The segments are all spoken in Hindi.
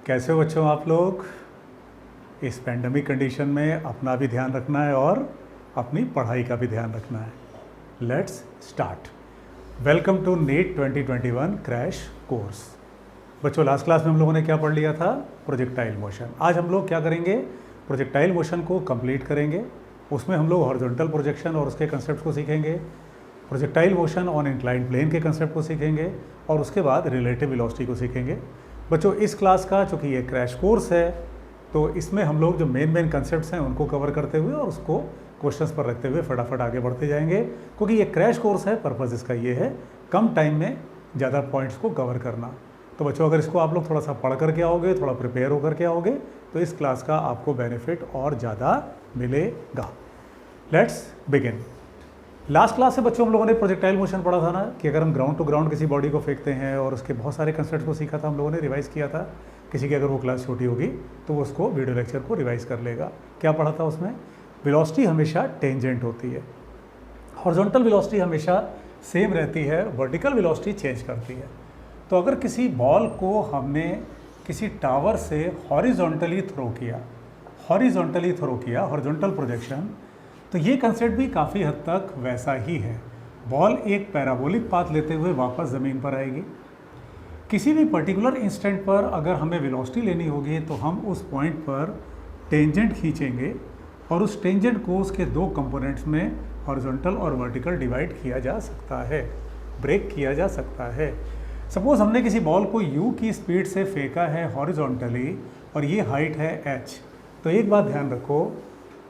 कैसे हो बच्चों आप लोग। इस पेंडेमिक कंडीशन में अपना भी ध्यान रखना है और अपनी पढ़ाई का भी ध्यान रखना है। Let's start. Welcome to NEET 2021 crash course. बच्चों लास्ट क्लास में हम लोगों ने क्या पढ़ लिया था? Projectile motion. आज हम लोग क्या करेंगे? प्रोजेक्टाइल मोशन को कंप्लीट करेंगे। उसमें हम लोग हॉरिजॉन्टल प्रोजेक्शन और उसके कंसेप्ट को सीखेंगे, projectile motion on inclined plane के कंसेप्ट को सीखेंगे और उसके बाद रिलेटिव वेलोसिटी को सीखेंगे। बच्चों इस क्लास का चूँकि ये क्रैश कोर्स है तो इसमें हम लोग जो मेन कंसेप्ट्स हैं उनको कवर करते हुए और उसको क्वेश्चंस पर रखते हुए फटाफट आगे बढ़ते जाएंगे, क्योंकि ये क्रैश कोर्स है। पर्पज़ इसका ये है कम टाइम में ज़्यादा पॉइंट्स को कवर करना। तो बच्चों अगर इसको आप लोग थोड़ा सा पढ़ करके आओगे, थोड़ा प्रिपेयर होकर के आओगे तो इस क्लास का आपको बेनिफिट और ज़्यादा मिलेगा। Let's begin. लास्ट क्लास से बच्चों हम लोगों ने प्रोजेक्टाइल मोशन पढ़ा था ना, कि अगर हम ग्राउंड टू ग्राउंड किसी बॉडी को फेंकते हैं और उसके बहुत सारे कंसेप्ट को सीखा था, हम लोगों ने रिवाइज़ किया था। किसी की अगर वो क्लास छोटी होगी तो वो उसको वीडियो लेक्चर को रिवाइज़ कर लेगा। क्या पढ़ा था उसमें? वेलोसिटी हमेशा टेंजेंट होती है, हॉरिजॉन्टल वेलोसिटी हमेशा सेम रहती है, वर्टिकल वेलोसिटी चेंज करती है। तो अगर किसी बॉल को हमने किसी टावर से हॉरिजॉन्टली थ्रो किया, हॉरिजॉन्टल प्रोजेक्शन, तो ये कंसेप्ट भी काफ़ी हद तक वैसा ही है। बॉल एक पैराबोलिक पाथ लेते हुए वापस ज़मीन पर आएगी। किसी भी पर्टिकुलर इंस्टेंट पर अगर हमें वेलोसिटी लेनी होगी तो हम उस पॉइंट पर टेंजेंट खींचेंगे और उस टेंजेंट को उसके दो कंपोनेंट्स में हॉरिजॉन्टल और वर्टिकल डिवाइड किया जा सकता है, ब्रेक किया जा सकता है। सपोज़ हमने किसी बॉल को u की स्पीड से फेंका है हॉरिजॉन्टली और ये हाइट है h। तो एक बात ध्यान रखो,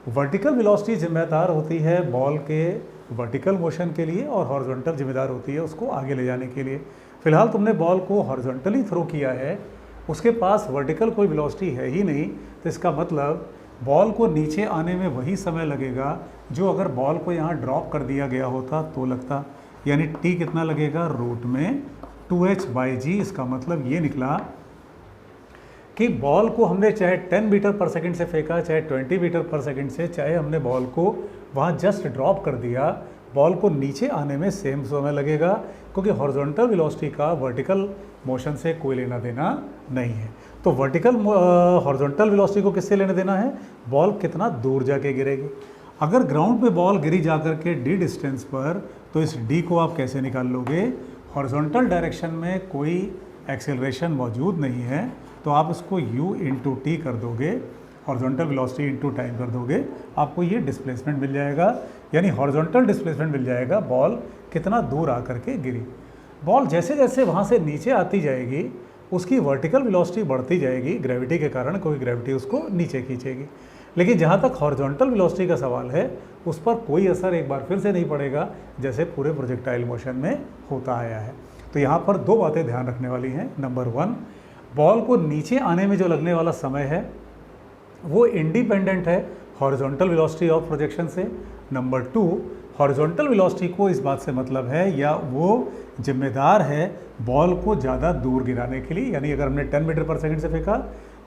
वर्टिकल वेलोसिटी जिम्मेदार होती है बॉल के वर्टिकल मोशन के लिए और हॉरिजॉन्टल जिम्मेदार होती है उसको आगे ले जाने के लिए। फिलहाल तुमने बॉल को हॉरिजॉन्टली थ्रो किया है, उसके पास वर्टिकल कोई वेलोसिटी है ही नहीं, तो इसका मतलब बॉल को नीचे आने में वही समय लगेगा जो अगर बॉल को यहाँ ड्रॉप कर दिया गया होता तो लगता। यानी t कितना लगेगा? रूट में 2h/g। इसका मतलब ये निकला कि बॉल को हमने चाहे 10 मीटर पर सेकंड से फेंका, चाहे 20 मीटर पर सेकंड से, चाहे हमने बॉल को वहाँ जस्ट ड्रॉप कर दिया, बॉल को नीचे आने में सेम समय लगेगा, क्योंकि हॉरिजॉन्टल वेलोसिटी का वर्टिकल मोशन से कोई लेना देना नहीं है। तो हॉरिजॉन्टल वेलोसिटी को किससे लेना देना है? बॉल कितना दूर जाके गिरेगी। अगर ग्राउंड पे बॉल गिरी जाकर के d डिस्टेंस पर, तो इस d को आप कैसे निकाल लोगे? हॉरिजॉन्टल डायरेक्शन में कोई एक्सेलरेशन मौजूद नहीं है तो आप इसको u इंटू टी कर दोगे, हॉरिजॉन्टल वेलोसिटी इंटू टाइम कर दोगे, आपको ये डिस्प्लेसमेंट मिल जाएगा। यानी हॉरिजॉन्टल डिस्प्लेसमेंट मिल जाएगा, बॉल कितना दूर आकर के गिरी। बॉल जैसे जैसे वहाँ से नीचे आती जाएगी उसकी वर्टिकल वेलोसिटी बढ़ती जाएगी ग्रेविटी के कारण, कोई ग्रेविटी उसको नीचे खींचेगी। लेकिन जहाँ तक हॉरिजॉन्टल वेलोसिटी का सवाल है उस पर कोई असर एक बार फिर से नहीं पड़ेगा, जैसे पूरे प्रोजेक्टाइल मोशन में होता आया है। तो यहाँ पर दो बातें ध्यान रखने वाली हैं। नंबर 1, बॉल को नीचे आने में जो लगने वाला समय है वो इंडिपेंडेंट है हॉरिजॉन्टल वेलोसिटी ऑफ प्रोजेक्शन से। नंबर 2, हॉरिजॉन्टल वेलोसिटी को इस बात से मतलब है या वो जिम्मेदार है बॉल को ज़्यादा दूर गिराने के लिए। यानी अगर हमने 10 मीटर पर सेकंड से फेंका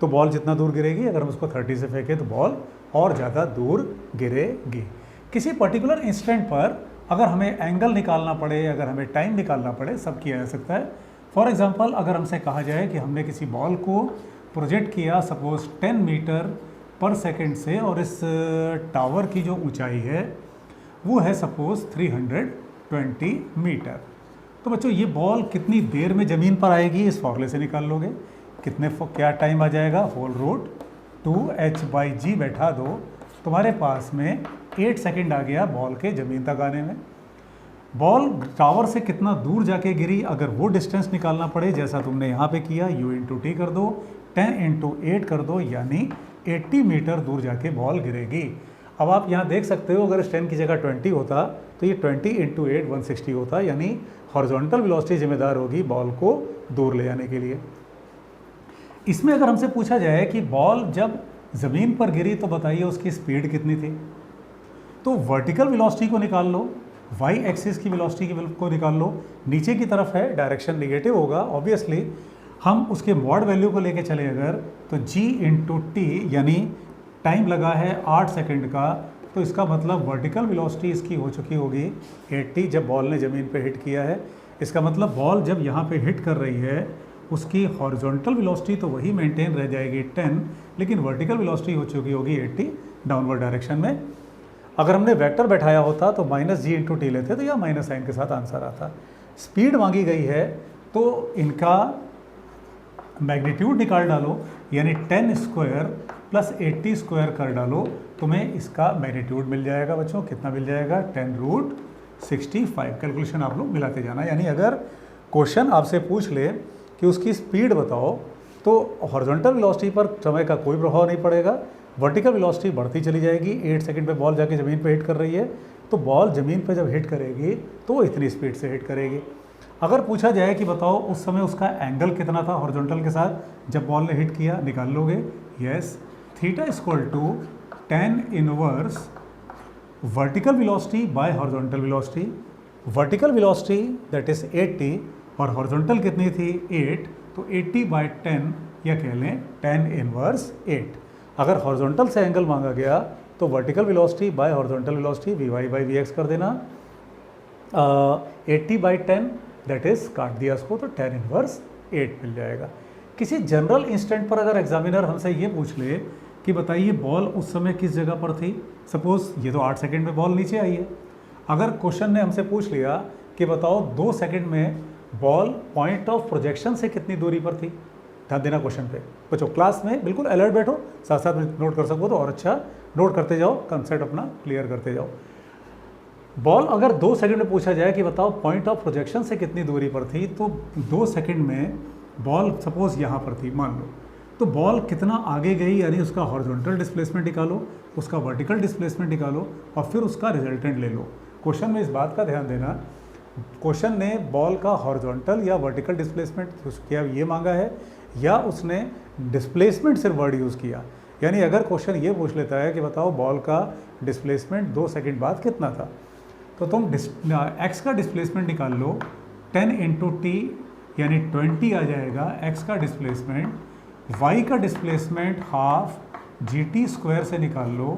तो बॉल जितना दूर गिरेगी, अगर हम उसको 30 से फेंकें तो बॉल और ज़्यादा दूर गिरेगी। किसी पर्टिकुलर इंस्टेंट पर अगर हमें एंगल निकालना पड़े, अगर हमें टाइम निकालना पड़े, सब किया जा सकता है। फॉर एग्जांपल अगर हमसे कहा जाए कि हमने किसी बॉल को प्रोजेक्ट किया सपोज 10 मीटर पर सेकंड से और इस टावर की जो ऊंचाई है वो है सपोज 320 मीटर, तो बच्चों ये बॉल कितनी देर में ज़मीन पर आएगी इस फॉर्मूले से निकाल लोगे। क्या टाइम आ जाएगा? होल रूट 2h/g बैठा दो, तुम्हारे पास में 8 सेकंड आ गया बॉल के ज़मीन तक आने में। बॉल टावर से कितना दूर जाके गिरी, अगर वो डिस्टेंस निकालना पड़े जैसा तुमने यहाँ पे किया, u इंटू टी कर दो, 10 इंटू 8 कर दो, यानी 80 मीटर दूर जाके बॉल गिरेगी। अब आप यहाँ देख सकते हो अगर इस 10 की जगह 20 होता तो ये 20 इंटू 8 160 होता, यानी हॉरिजॉन्टल वेलोसिटी जिम्मेदार होगी बॉल को दूर ले जाने के लिए। इसमें अगर हमसे पूछा जाए कि बॉल जब ज़मीन पर गिरी तो बताइए उसकी स्पीड कितनी थी, तो वर्टिकल वेलोसिटी को निकाल लो, वाई एक्सिस की वेलोसिटी को निकाल लो, नीचे की तरफ है डायरेक्शन निगेटिव होगा ऑब्वियसली। हम उसके मॉड वैल्यू को लेके चले अगर तो g इंटू टी, यानी टाइम लगा है 8 सेकंड का, तो इसका मतलब वर्टिकल वेलोसिटी इसकी हो चुकी होगी 80 जब बॉल ने ज़मीन पे हिट किया है। इसका मतलब बॉल जब यहाँ पे हिट कर रही है उसकी हॉरिजॉन्टल वेलोसिटी तो वही मेंटेन रह जाएगी 10, लेकिन वर्टिकल वेलोसिटी हो चुकी होगी 80 डाउनवर्ड डायरेक्शन में। अगर हमने वेक्टर बैठाया होता तो -g/t लेते तो या माइनस साइन के साथ आंसर आता। स्पीड मांगी गई है तो इनका मैग्नीट्यूड निकाल डालो, यानी 10 स्क्वायर प्लस 80 स्क्वायर कर डालो, तुम्हें इसका मैग्नीट्यूड मिल जाएगा बच्चों। कितना मिल जाएगा? 10√65। कैलकुलेशन आप लोग मिलाते जाना। यानी अगर क्वेश्चन आपसे पूछ ले कि उसकी स्पीड बताओ तो हॉरिजॉन्टल वेलोसिटी पर समय का कोई प्रभाव नहीं पड़ेगा, वर्टिकल वेलोसिटी बढ़ती चली जाएगी। 8 सेकंड पे बॉल जाके ज़मीन पे हिट कर रही है, तो बॉल ज़मीन पे जब हिट करेगी तो वो इतनी स्पीड से हिट करेगी। अगर पूछा जाए कि बताओ उस समय उसका एंगल कितना था हॉरिजॉन्टल के साथ जब बॉल ने हिट किया, निकाल लोगे। Yes, theta equal to tan inverse vertical velocity by horizontal velocity. Vertical velocity that is 80 और हॉरिजॉन्टल कितनी थी? 8, तो 80/10 या कह लें tan इनवर्स 8। अगर हॉरिजॉन्टल से एंगल मांगा गया तो vertical velocity by horizontal velocity vy/vx कर देना। 80/10 दैट इज काट दिया उसको तो tan इनवर्स 8 मिल जाएगा। किसी जनरल इंस्टेंट पर अगर एग्जामिनर हमसे ये पूछ ले कि बताइए बॉल उस समय किस जगह पर थी, सपोज ये तो 8 सेकंड में बॉल नीचे आई है। अगर क्वेश्चन ने हमसे पूछ लिया कि बताओ 2 सेकंड में बॉल पॉइंट ऑफ प्रोजेक्शन से कितनी दूरी पर थी, ध्यान देना क्वेश्चन पे बच्चों। क्लास में बिल्कुल अलर्ट बैठो, साथ साथ नोट कर सको तो और अच्छा नोट करते जाओ, कंसेप्ट अपना क्लियर करते जाओ। बॉल अगर 2 सेकंड में पूछा जाए कि बताओ पॉइंट ऑफ प्रोजेक्शन से कितनी दूरी पर थी, तो 2 सेकंड में बॉल सपोज यहाँ पर थी मान लो, तो बॉल कितना आगे गई, यानी उसका हॉरिजॉन्टल डिस्प्लेसमेंट निकालो, उसका वर्टिकल डिस्प्लेसमेंट निकालो और फिर उसका रिजल्टेंट ले लो। क्वेश्चन में इस बात का ध्यान देना, क्वेश्चन ने बॉल का हॉरिजॉन्टल या वर्टिकल डिस्प्लेसमेंट किया ये मांगा है, या उसने डिस्प्लेसमेंट सिर्फ वर्ड यूज़ किया। यानी अगर क्वेश्चन ये पूछ लेता है कि बताओ बॉल का डिस्प्लेसमेंट 2 सेकंड बाद कितना था, तो तुम एक्स का डिस्प्लेसमेंट निकाल लो, 10 × t यानी 20 आ जाएगा एक्स का डिस्प्लेसमेंट। y का डिस्प्लेसमेंट हाफ GT² से निकाल लो,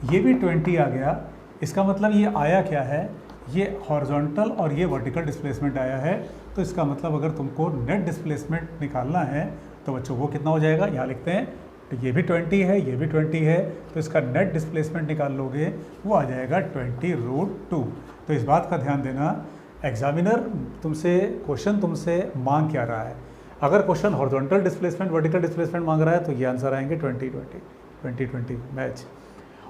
ये भी 20 आ गया। इसका मतलब ये आया क्या है, ये हॉरिजॉन्टल और ये वर्टिकल डिस्प्लेसमेंट आया है। तो इसका मतलब अगर तुमको नेट डिस्प्लेसमेंट निकालना है तो बच्चों वो कितना हो जाएगा, यहाँ लिखते हैं, तो ये भी 20 है, ये भी 20 है, तो इसका नेट डिस्प्लेसमेंट निकाल लोगे वो आ जाएगा 20√2। तो इस बात का ध्यान देना, एग्जामिनर क्वेश्चन तुमसे मांग क्या रहा है। अगर question horizontal displacement vertical displacement मांग रहा है तो ये आंसर आएंगे 2020 मैच,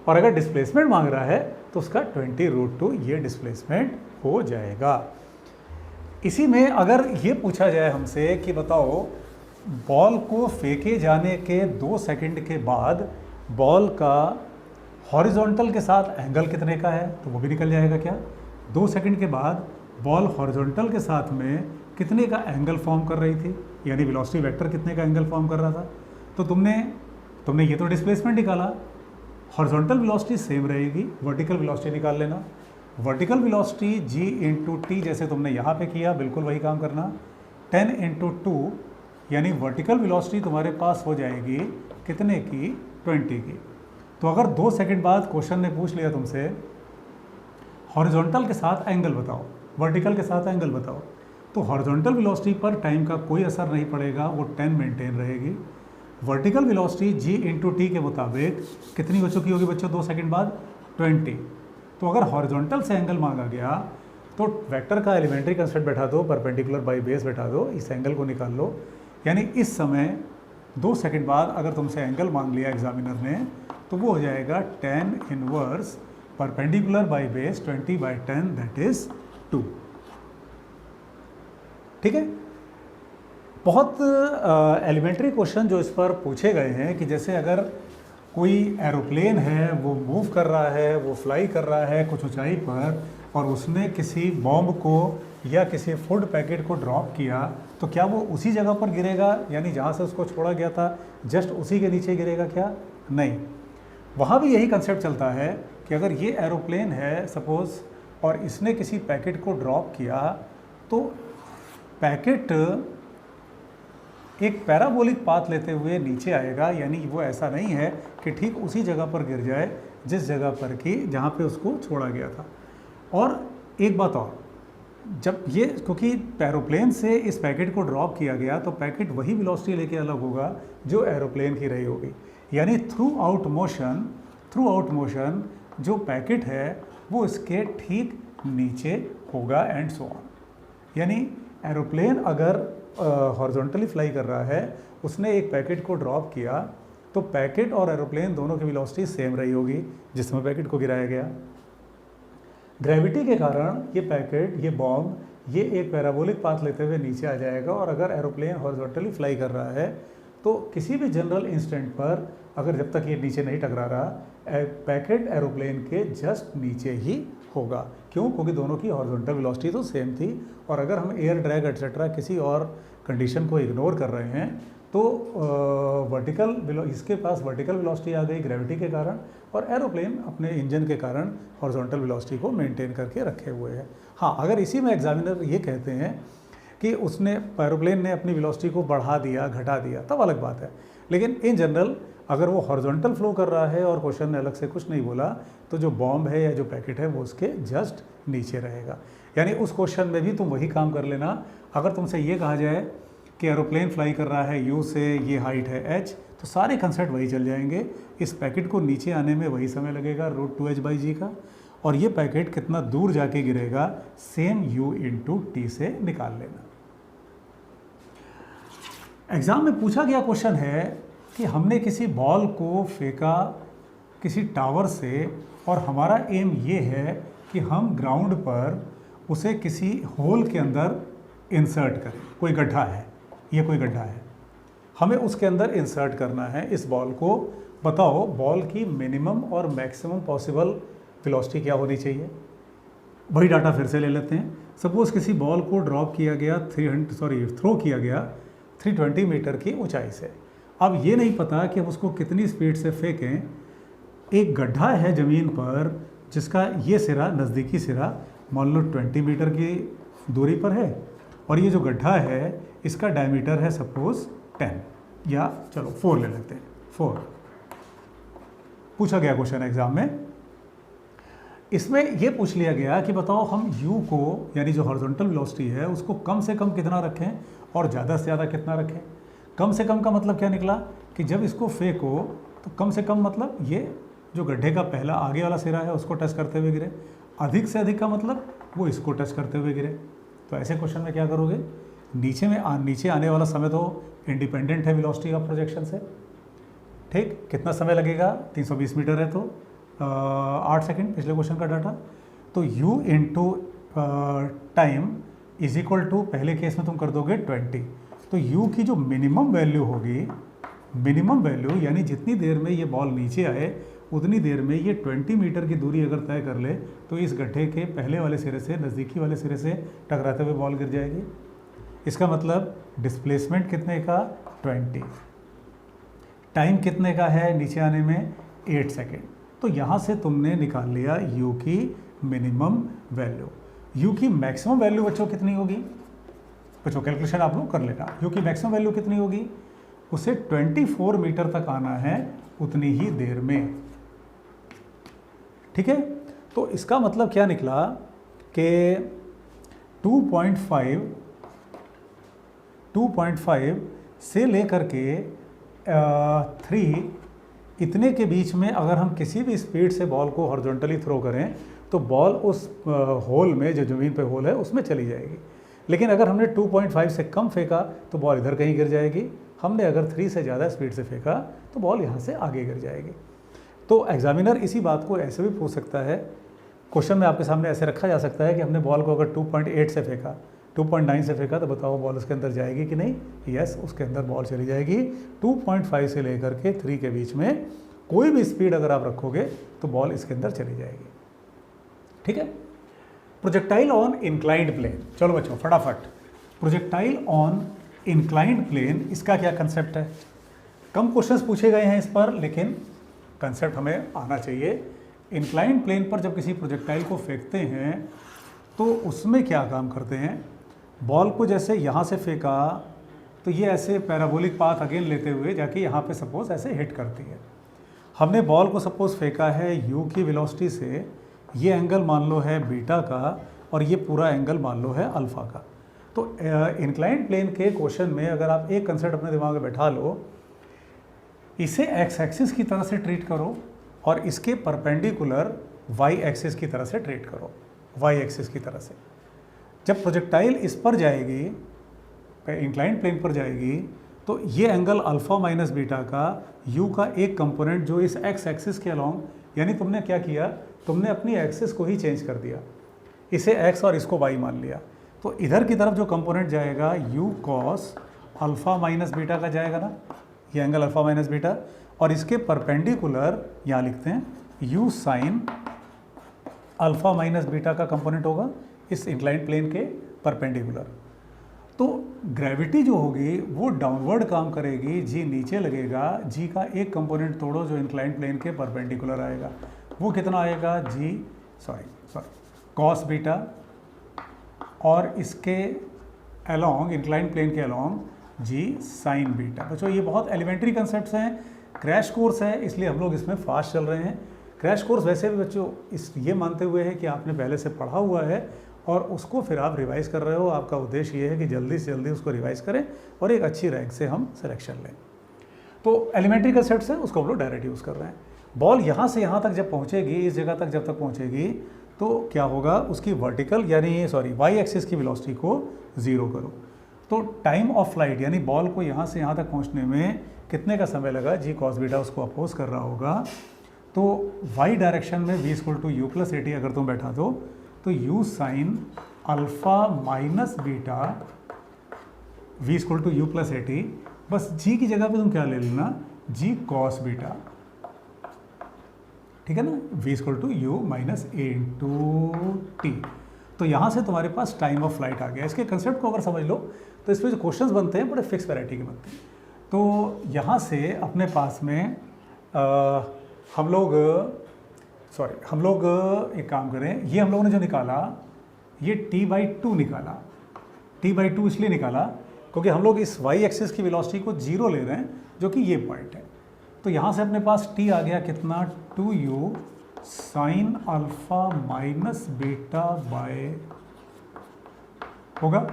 और अगर डिस्प्लेसमेंट मांग रहा है तो उसका 20√2 ये डिस्प्लेसमेंट हो जाएगा। इसी में अगर ये पूछा जाए हमसे कि बताओ बॉल को फेंके जाने के 2 सेकंड के बाद बॉल का हॉरिजॉन्टल के साथ एंगल कितने का है, तो वो भी निकल जाएगा क्या। 2 सेकंड के बाद बॉल हॉरिजॉन्टल के साथ में कितने का एंगल फॉर्म कर रही थी, यानी वेलोसिटी वेक्टर कितने का एंगल फॉर्म कर रहा था। तो तुमने ये तो डिस्प्लेसमेंट निकाला, हॉरिजॉन्टल वेलोसिटी सेम रहेगी, वर्टिकल वेलोसिटी निकाल लेना। वर्टिकल वेलोसिटी g/t जैसे तुमने यहाँ पे किया बिल्कुल वही काम करना। 10 × 2 यानी वर्टिकल वेलोसिटी तुम्हारे पास हो जाएगी कितने की, 20 की। तो अगर 2 सेकंड बाद क्वेश्चन ने पूछ लिया तुमसे हॉरिजॉन्टल के साथ एंगल बताओ, वर्टिकल के साथ एंगल बताओ, तो हॉरिजॉन्टल वेलोसिटी पर टाइम का कोई असर नहीं पड़ेगा, वो 10 मेंटेन रहेगी। वर्टिकल वेलोसिटी g/t के मुताबिक कितनी हो चुकी होगी बच्चों 2 सेकंड बाद, 20। तो अगर हॉरिजॉन्टल से एंगल मांगा गया तो वेक्टर का एलिमेंट्री कंसेप्ट बैठा दो, परपेंडिकुलर बाई बेस बैठा दो, इस एंगल को निकाल लो। यानी इस समय 2 सेकंड बाद अगर तुमसे एंगल मांग लिया एग्जामिनर ने तो वो हो जाएगा tan inverse perpendicular by base 20/10 that is 2। ठीक है। बहुत एलिमेंट्री क्वेश्चन जो इस पर पूछे गए हैं कि जैसे अगर कोई एरोप्लेन है, वो मूव कर रहा है, वो फ्लाई कर रहा है कुछ ऊंचाई पर, और उसने किसी बॉम्ब को या किसी फूड पैकेट को ड्रॉप किया, तो क्या वो उसी जगह पर गिरेगा, यानी जहाँ से उसको छोड़ा गया था जस्ट उसी के नीचे गिरेगा क्या? नहीं, वहाँ भी यही कंसेप्ट चलता है कि अगर ये एरोप्लेन है सपोज़ और इसने किसी पैकेट को ड्रॉप किया, तो पैकेट एक पैराबोलिक पाथ लेते हुए नीचे आएगा, यानी वो ऐसा नहीं है कि ठीक उसी जगह पर गिर जाए जिस जगह पर कि जहाँ पे उसको छोड़ा गया था। और एक बात और, जब ये, क्योंकि एरोप्लेन से इस पैकेट को ड्रॉप किया गया तो पैकेट वही वेलोसिटी लेके अलग होगा जो एरोप्लेन की रही होगी, यानी थ्रू आउट मोशन जो पैकेट है वो इसके ठीक नीचे होगा एंड सो ऑन। यानी एरोप्लेन अगर हॉरिजॉन्टली फ्लाई कर रहा है, उसने एक पैकेट को ड्रॉप किया तो पैकेट और एरोप्लेन दोनों की वेलोसिटी सेम रही होगी जिसमें पैकेट को गिराया गया। ग्रेविटी के कारण ये पैकेट, ये बॉम्ब, ये एक पैराबोलिक पाथ लेते हुए नीचे आ जाएगा और अगर एरोप्लेन हॉरिजॉन्टली फ्लाई कर रहा है तो किसी भी जनरल इंस्टेंट पर अगर जब तक ये नीचे नहीं टकरा रहा, पैकेट एरोप्लेन के जस्ट नीचे ही होगा। क्यों? क्योंकि दोनों की हॉरिजॉन्टल वेलोसिटी तो सेम थी और अगर हम एयर ड्रैग एटसेट्रा किसी और कंडीशन को इग्नोर कर रहे हैं तो इसके पास वर्टिकल वेलोसिटी आ गई ग्रेविटी के कारण और एरोप्लेन अपने इंजन के कारण हॉरिजॉन्टल वेलोसिटी को मेंटेन करके रखे हुए है। हाँ, अगर इसी में एग्जामिनर ये कहते हैं कि उसने एरोप्लेन ने अपनी वेलोसिटी को बढ़ा दिया, घटा दिया, तब अलग बात है। लेकिन इन जनरल अगर वो हॉरिजॉन्टल फ्लो कर रहा है और क्वेश्चन ने अलग से कुछ नहीं बोला तो जो बॉम्ब है या जो पैकेट है वो उसके जस्ट नीचे रहेगा। यानी उस क्वेश्चन में भी तुम वही काम कर लेना। अगर तुमसे ये कहा जाए कि एरोप्लेन फ्लाई कर रहा है यू से, ये हाइट है h, तो सारे कंसेप्ट वही चल जाएंगे। इस पैकेट को नीचे आने में वही समय लगेगा √2h/g का, और ये पैकेट कितना दूर जाके गिरेगा सेम u × t से निकाल लेना। एग्ज़ाम में पूछा गया क्वेश्चन है कि हमने किसी बॉल को फेंका किसी टावर से और हमारा एम ये है कि हम ग्राउंड पर उसे किसी होल के अंदर इंसर्ट करें। कोई गड्ढा है, ये कोई गड्ढा है, हमें उसके अंदर इंसर्ट करना है इस बॉल को। बताओ बॉल की मिनिमम और मैक्सिमम पॉसिबल वेलोसिटी क्या होनी चाहिए। वही डाटा फिर से ले लेते हैं। सपोज़ किसी बॉल को ड्रॉप किया गया थ्रो किया गया 320 मीटर की ऊंचाई से। अब ये नहीं पता कि हम उसको कितनी स्पीड से फेंकें। एक गड्ढा है ज़मीन पर जिसका ये सिरा, नज़दीकी सिरा मान लो 20 मीटर की दूरी पर है और ये जो गड्ढा है इसका डायमीटर है सपोज़ 10 या चलो 4 ले लेते हैं। 4 पूछा गया क्वेश्चन एग्जाम में। इसमें यह पूछ लिया गया कि बताओ हम u को, यानी जो हॉरिजॉन्टल वेलोसिटी है, उसको कम से कम कितना रखें और ज़्यादा से ज़्यादा कितना रखें। कम से कम का मतलब क्या निकला कि जब इसको फेंको तो कम से कम मतलब ये जो गड्ढे का पहला आगे वाला सिरा है उसको टच करते हुए गिरे। अधिक से अधिक का मतलब वो इसको टच करते हुए गिरे। तो ऐसे क्वेश्चन में क्या करोगे, नीचे आने वाला समय तो इंडिपेंडेंट है वेलोसिटी ऑफ प्रोजेक्शन से। ठीक, कितना समय लगेगा, 320 मीटर है तो 8 सेकंड, पिछले क्वेश्चन का डाटा। तो u × time is equal to, पहले केस में तुम कर दोगे 20। तो u की जो मिनिमम वैल्यू होगी, मिनिमम वैल्यू यानी जितनी देर में ये बॉल नीचे आए उतनी देर में ये 20 मीटर की दूरी अगर तय कर ले तो इस गड्ढे के पहले वाले सिरे से नज़दीकी वाले सिरे से टकराते हुए बॉल गिर जाएगी। इसका मतलब डिस्प्लेसमेंट कितने का, 20। टाइम कितने का है नीचे आने में, 8 सेकेंड। तो यहाँ से तुमने निकाल लिया u की मिनिमम वैल्यू। u की मैक्सिमम वैल्यू बच्चों कितनी होगी, बच्चों कैलकुलेशन आप लोग कर लेना। u की मैक्सिमम वैल्यू कितनी होगी, उसे 24 मीटर तक आना है उतनी ही देर में। ठीक है, तो इसका मतलब क्या निकला कि 2.5 से लेकर के 3 इतने के बीच में अगर हम किसी भी स्पीड से बॉल को हॉरिजॉन्टली थ्रो करें तो बॉल उस होल में, जो ज़मीन पे होल है, उसमें चली जाएगी। लेकिन अगर हमने 2.5 से कम फेंका तो बॉल इधर कहीं गिर जाएगी। हमने अगर 3 से ज़्यादा स्पीड से फेंका तो बॉल यहाँ से आगे गिर जाएगी। तो एग्जामिनर इसी बात को ऐसे भी पूछ सकता है, क्वेश्चन में आपके सामने ऐसे रखा जा सकता है कि हमने बॉल को अगर 2.8 से फेंका, 2.9 से फेंका, तो बताओ बॉल उसके अंदर जाएगी कि नहीं। यस, उसके अंदर बॉल चली जाएगी। 2.5 से लेकर के 3 के बीच में कोई भी स्पीड अगर आप रखोगे तो बॉल इसके अंदर चली जाएगी। ठीक है, प्रोजेक्टाइल ऑन इंक्लाइंड प्लेन। चलो बच्चों फटाफट, प्रोजेक्टाइल ऑन इंक्लाइंड प्लेन, इसका क्या कंसेप्ट है। कम क्वेश्चंस पूछे गए हैं इस पर, लेकिन कंसेप्ट हमें आना चाहिए। इंक्लाइंड प्लेन पर जब किसी प्रोजेक्टाइल को फेंकते हैं तो उसमें क्या काम करते हैं। बॉल को जैसे यहाँ से फेंका तो ये ऐसे पैराबोलिक पाथ अगेन लेते हुए जाके यहाँ पे सपोज ऐसे हिट करती है। हमने बॉल को सपोज फेंका है u की वेलोसिटी से, ये एंगल मान लो है बीटा का, और ये पूरा एंगल मान लो है अल्फ़ा का। तो इंक्लाइंड प्लेन के क्वेश्चन में अगर आप एक कंसेप्ट अपने दिमाग में बैठा लो, इसे एक्स एक्सिस की तरह से ट्रीट करो और इसके परपेंडिकुलर वाई एक्सिस की तरह से ट्रीट करो, वाई एक्सिस की तरह से। जब प्रोजेक्टाइल इस पर जाएगी, इंक्लाइंड प्लेन पर जाएगी, तो ये एंगल अल्फ़ा माइनस बीटा का यू का एक कंपोनेंट जो इस एक्स एक्सिस के अलोंग, यानी तुमने क्या किया, तुमने अपनी एक्सिस को ही चेंज कर दिया, इसे एक्स और इसको वाई मान लिया। तो इधर की तरफ जो कंपोनेंट जाएगा you cos alpha minus beta का जाएगा ना, ये एंगल अल्फ़ा माइनस बीटा, और इसके परपेंडिकुलर यहाँ लिखते हैं you sine alpha minus beta का कंपोनेंट होगा इस इंक्लाइंड प्लेन के परपेंडिकुलर। तो ग्रेविटी जो होगी वो डाउनवर्ड काम करेगी, जी नीचे लगेगा, जी का एक कंपोनेंट तोड़ो जो इंक्लाइंड प्लेन के परपेंडिकुलर आएगा, वो कितना आएगा, जी कॉस बीटा, और इसके अलोंग, इंक्लाइंड प्लेन के अलोंग जी साइन बीटा। बच्चों ये बहुत एलिमेंट्री कंसेप्ट्स हैं, क्रैश कोर्स है इसलिए हम लोग इसमें फास्ट चल रहे हैं। क्रैश कोर्स वैसे भी बच्चों इस ये मानते हुए है कि आपने पहले से पढ़ा हुआ है और उसको फिर आप रिवाइज कर रहे हो, आपका उद्देश्य ये है कि जल्दी से जल्दी उसको रिवाइज करें और एक अच्छी रैंक से हम सिलेक्शन लें। तो एलिमेंट्री कंसेप्ट्स है, उसको हम लोग डायरेक्ट यूज़ कर रहे हैं। बॉल यहाँ से यहाँ तक जब पहुँचेगी, इस जगह तक जब तक पहुँचेगी, तो क्या होगा, उसकी वर्टिकल यानी वाई एक्सिस की वेलोसिटी को 0 करो। तो टाइम ऑफ फ्लाइट यानी बॉल को यहाँ से यहाँ तक पहुँचने में कितने का समय लगा, जी कॉस बीटा उसको अपोज कर रहा होगा। तो वाई डायरेक्शन में v = u + at अगर तुम बैठा दो तो u sine alpha minus beta v = u + at, बस g की जगह पे तुम क्या ले लेना, g cos बीटा, ठीक है ना, v = u - a × t। तो यहाँ से तुम्हारे पास टाइम ऑफ फ्लाइट आ गया। इसके कंसेप्ट को अगर समझ लो तो इस पर जो क्वेश्चंस बनते हैं बड़े फिक्स वैरायटी के बनते हैं। तो यहाँ से अपने पास में हम लोग एक काम करें, ये हम लोगों ने जो निकाला ये t/2 निकाला। t/2 इसलिए निकाला क्योंकि हम लोग इस y एक्सिस की वेलोसिटी को 0 ले रहे हैं जो कि ये पॉइंट है। तो यहाँ से अपने पास t आ गया कितना, 2u sine alpha minus beta by, होगा।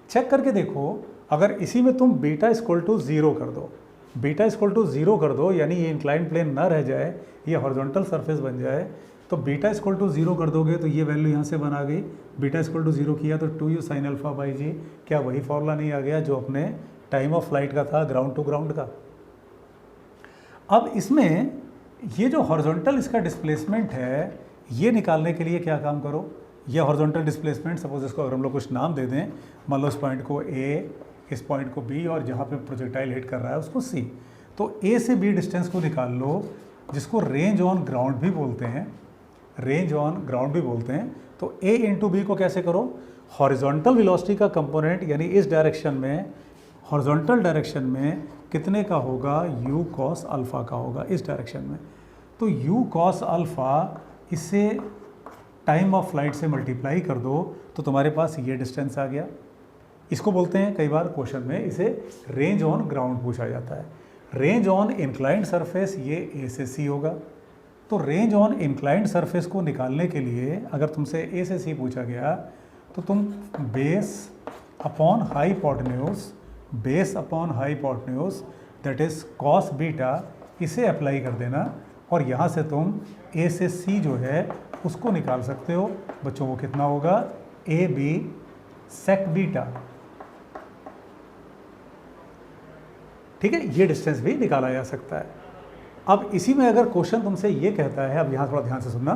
चेक करके देखो, अगर इसी में तुम बीटा = 0 कर दो, बीटा = 0 कर दो, यानी ये इंक्लाइंड प्लेन ना रह जाए, ये हॉरिजॉन्टल सरफेस बन जाए, तो बीटा = 0 कर दोगे तो ये वैल्यू यहाँ से बना गई। बीटा = 0 किया तो 2u साइन अल्फ़ा बाई जी, क्या वही फॉर्मूला नहीं आ गया जो अपने टाइम ऑफ फ्लाइट का था, ग्राउंड टू ग्राउंड का। अब इसमें ये जो हॉरिजॉन्टल इसका डिस्प्लेसमेंट है, ये निकालने के लिए क्या काम करो, ये हॉरिजॉन्टल डिस्प्लेसमेंट, सपोज इसको अगर हम लोग कुछ नाम दे दें, मान लो इस पॉइंट को A, इस पॉइंट को B, और जहाँ पे प्रोजेक्टाइल हिट कर रहा है उसको C। तो A से B डिस्टेंस को निकाल लो, जिसको रेंज ऑन ग्राउंड भी बोलते हैं, रेंज ऑन ग्राउंड भी बोलते हैं। तो A × B को कैसे करो, हॉरिजॉन्टल वेलोसिटी का कंपोनेंट यानी इस डायरेक्शन में, हॉरिजॉन्टल डायरेक्शन में कितने का होगा, u cos अल्फ़ा का होगा इस डायरेक्शन में। तो u cos अल्फ़ा इसे टाइम ऑफ फ्लाइट से मल्टीप्लाई कर दो तो तुम्हारे पास ये डिस्टेंस आ गया। इसको बोलते हैं कई बार क्वेश्चन में इसे रेंज ऑन ग्राउंड पूछा जाता है। रेंज ऑन इंक्लाइंड सरफेस ये A से C होगा। तो रेंज ऑन इंक्लाइंड सरफेस को निकालने के लिए अगर तुमसे A से C पूछा गया तो तुम base upon hypotenuse that is cos beta इसे अप्लाई कर देना, और यहाँ से तुम A से C जो है उसको निकाल सकते हो। बच्चों को कितना होगा, AB sec बीटा, ठीक है, ये डिस्टेंस भी निकाला जा सकता है। अब इसी में अगर क्वेश्चन तुमसे ये कहता है, अब यहाँ थोड़ा ध्यान से सुनना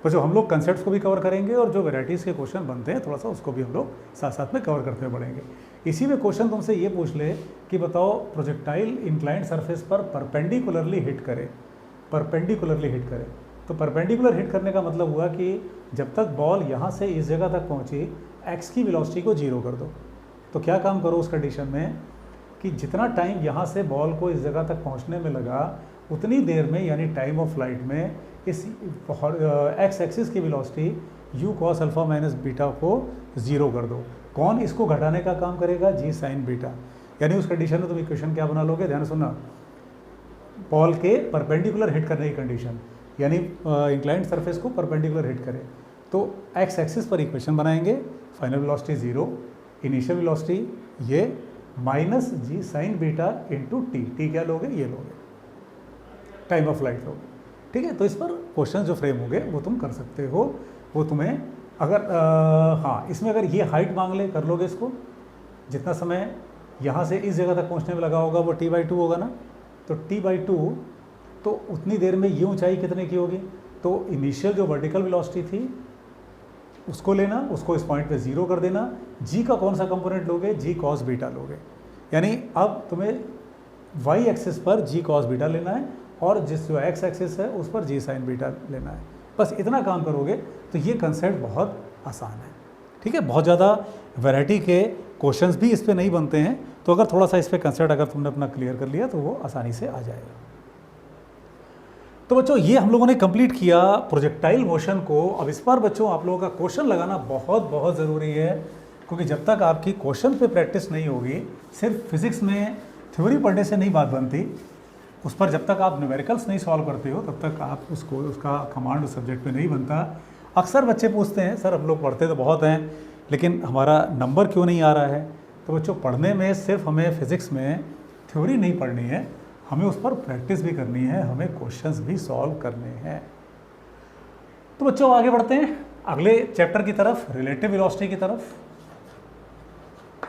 बच्चों, हम लोग कंसेप्ट्स को भी कवर करेंगे और जो वैराइटीज़ के क्वेश्चन बनते हैं थोड़ा सा उसको भी हम लोग साथ साथ में कवर करते हुए बढ़ेंगे। इसी में क्वेश्चन तुमसे ये पूछ ले कि बताओ प्रोजेक्टाइल इंक्लाइंड सरफेस पर परपेंडिकुलरली हिट करे, तो परपेंडिकुलर हिट करने का मतलब हुआ कि जब तक बॉल यहाँ से इस जगह तक पहुँची, एक्स की वेलोसिटी को 0 कर दो। तो क्या काम करो उस कंडीशन में कि जितना टाइम यहाँ से बॉल को इस जगह तक पहुँचने में लगा उतनी देर में, यानी टाइम ऑफ फ्लाइट में, इस एक्स एक्सिस की velocity u cos alpha minus beta को 0 कर दो। कौन इसको घटाने का काम करेगा, g साइन बीटा। यानी उस कंडीशन में तुम इक्वेशन क्या बना लोगे, ध्यान सुनना, बॉल के परपेंडिकुलर हिट करने की कंडीशन, यानी इंक्लाइंड सरफेस को परपेंडिकुलर हिट करे तो एक्स एक्सिस पर इक्वेशन बनाएंगे, फाइनल वेलोसिटी 0, इनिशियल वेलोसिटी ये minus g sine beta into t, t क्या लोगे, ये लोगे, टाइम ऑफ फ्लाइट लोगे, ठीक है। तो इस पर क्वेश्चन जो फ्रेम होंगे वो तुम कर सकते हो, वो तुम्हें अगर हाँ इसमें अगर ये हाइट मांग ले कर लोगे इसको, जितना समय यहाँ से इस जगह तक पहुँचने में लगा होगा वो t/2 होगा ना, तो t/2 तो उतनी देर में ये ऊंचाई कितने की होगी, तो इनिशियल जो वर्टिकल वेलोसिटी थी उसको लेना, उसको इस पॉइंट पे 0 कर देना, g का कौन सा कंपोनेंट लोगे, g cos बीटा लोगे, यानी अब तुम्हें y एक्सिस पर g cos बीटा लेना है और जिस जो x एक्सिस है उस पर g sin बीटा लेना है, बस इतना काम करोगे तो ये कंसेप्ट बहुत आसान है, ठीक है। बहुत ज़्यादा वैरायटी के क्वेश्चंस भी इस पे नहीं बनते हैं, तो अगर थोड़ा सा इस पे कंसेप्ट अगर तुमने अपना क्लियर कर लिया तो वो आसानी से आ जाएगा। तो बच्चों ये हम लोगों ने कंप्लीट किया प्रोजेक्टाइल मोशन को। अब इस बार बच्चों आप लोगों का क्वेश्चन लगाना बहुत बहुत ज़रूरी है, क्योंकि जब तक आपकी क्वेश्चन पे प्रैक्टिस नहीं होगी, सिर्फ फिजिक्स में थ्योरी पढ़ने से नहीं बात बनती, उस पर जब तक आप न्यूमेरिकल्स नहीं सॉल्व करते हो तब तक आप उसका कमांड उस सब्जेक्ट पे नहीं बनता। अक्सर बच्चे पूछते हैं सर हम लोग पढ़ते तो बहुत हैं लेकिन हमारा नंबर क्यों नहीं आ रहा है। तो बच्चों पढ़ने में सिर्फ हमें फिज़िक्स में थ्योरी नहीं पढ़नी है, हमें उस पर प्रैक्टिस भी करनी है, हमें क्वेश्चंस भी सॉल्व करने हैं। तो बच्चों आगे बढ़ते हैं अगले चैप्टर की तरफ, रिलेटिव वेलोसिटी की तरफ।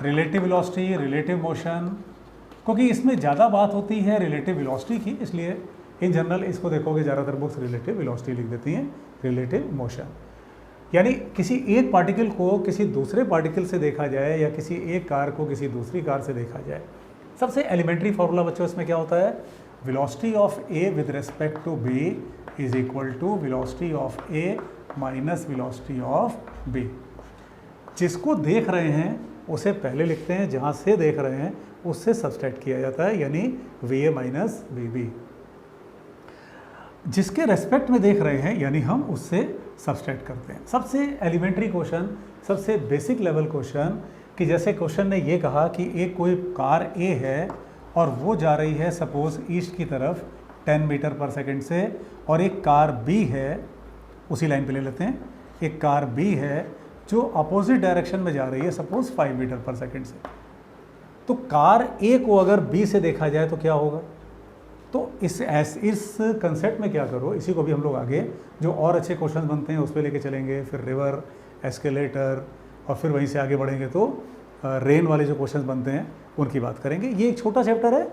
रिलेटिव वेलोसिटी, रिलेटिव मोशन, क्योंकि इसमें ज़्यादा बात होती है रिलेटिव वेलोसिटी की, इसलिए इन जनरल इसको देखोगे ज़्यादातर बुक्स रिलेटिव वेलोसिटी लिख देती हैं, रिलेटिव मोशन। यानी किसी एक पार्टिकल को किसी दूसरे पार्टिकल से देखा जाए या किसी एक कार को किसी दूसरी कार से देखा जाए। सबसे एलिमेंट्री फार्मूला बच्चों इसमें क्या होता है, velocity of A with respect to B is equal to velocity of A minus velocity of B. जिसको देख रहे हैं उसे पहले लिखते हैं, जहाँ से देख रहे हैं उससे सब्सट्रैक्ट किया जाता है, यानी V A minus V B. जिसके रेस्पेक्ट में देख रहे हैं यानी हम उससे सब्सट्रैक्ट करते हैं। सबसे एलिमेंट्री क्वेश्चन, सबसे बेसिक लेवल क्वेश्चन, कि जैसे क्वेश्चन ने ये कहा कि एक कोई कार ए है और वो जा रही है सपोज ईस्ट की तरफ 10 मीटर पर सेकंड से, और एक कार बी है, उसी लाइन पे ले लेते हैं, एक कार बी है जो अपोजिट डायरेक्शन में जा रही है सपोज 5 मीटर पर सेकंड से। तो कार ए को अगर बी से देखा जाए तो क्या होगा। तो इस कंसेप्ट में क्या करो, इसी को भी हम लोग आगे जो और अच्छे क्वेश्चन बनते हैं उस पर लेके चलेंगे, फिर रिवर, एस्केलेटर, और फिर वहीं से आगे बढ़ेंगे तो रेन वाले जो क्वेश्चंस बनते हैं उनकी बात करेंगे। ये एक छोटा चैप्टर है,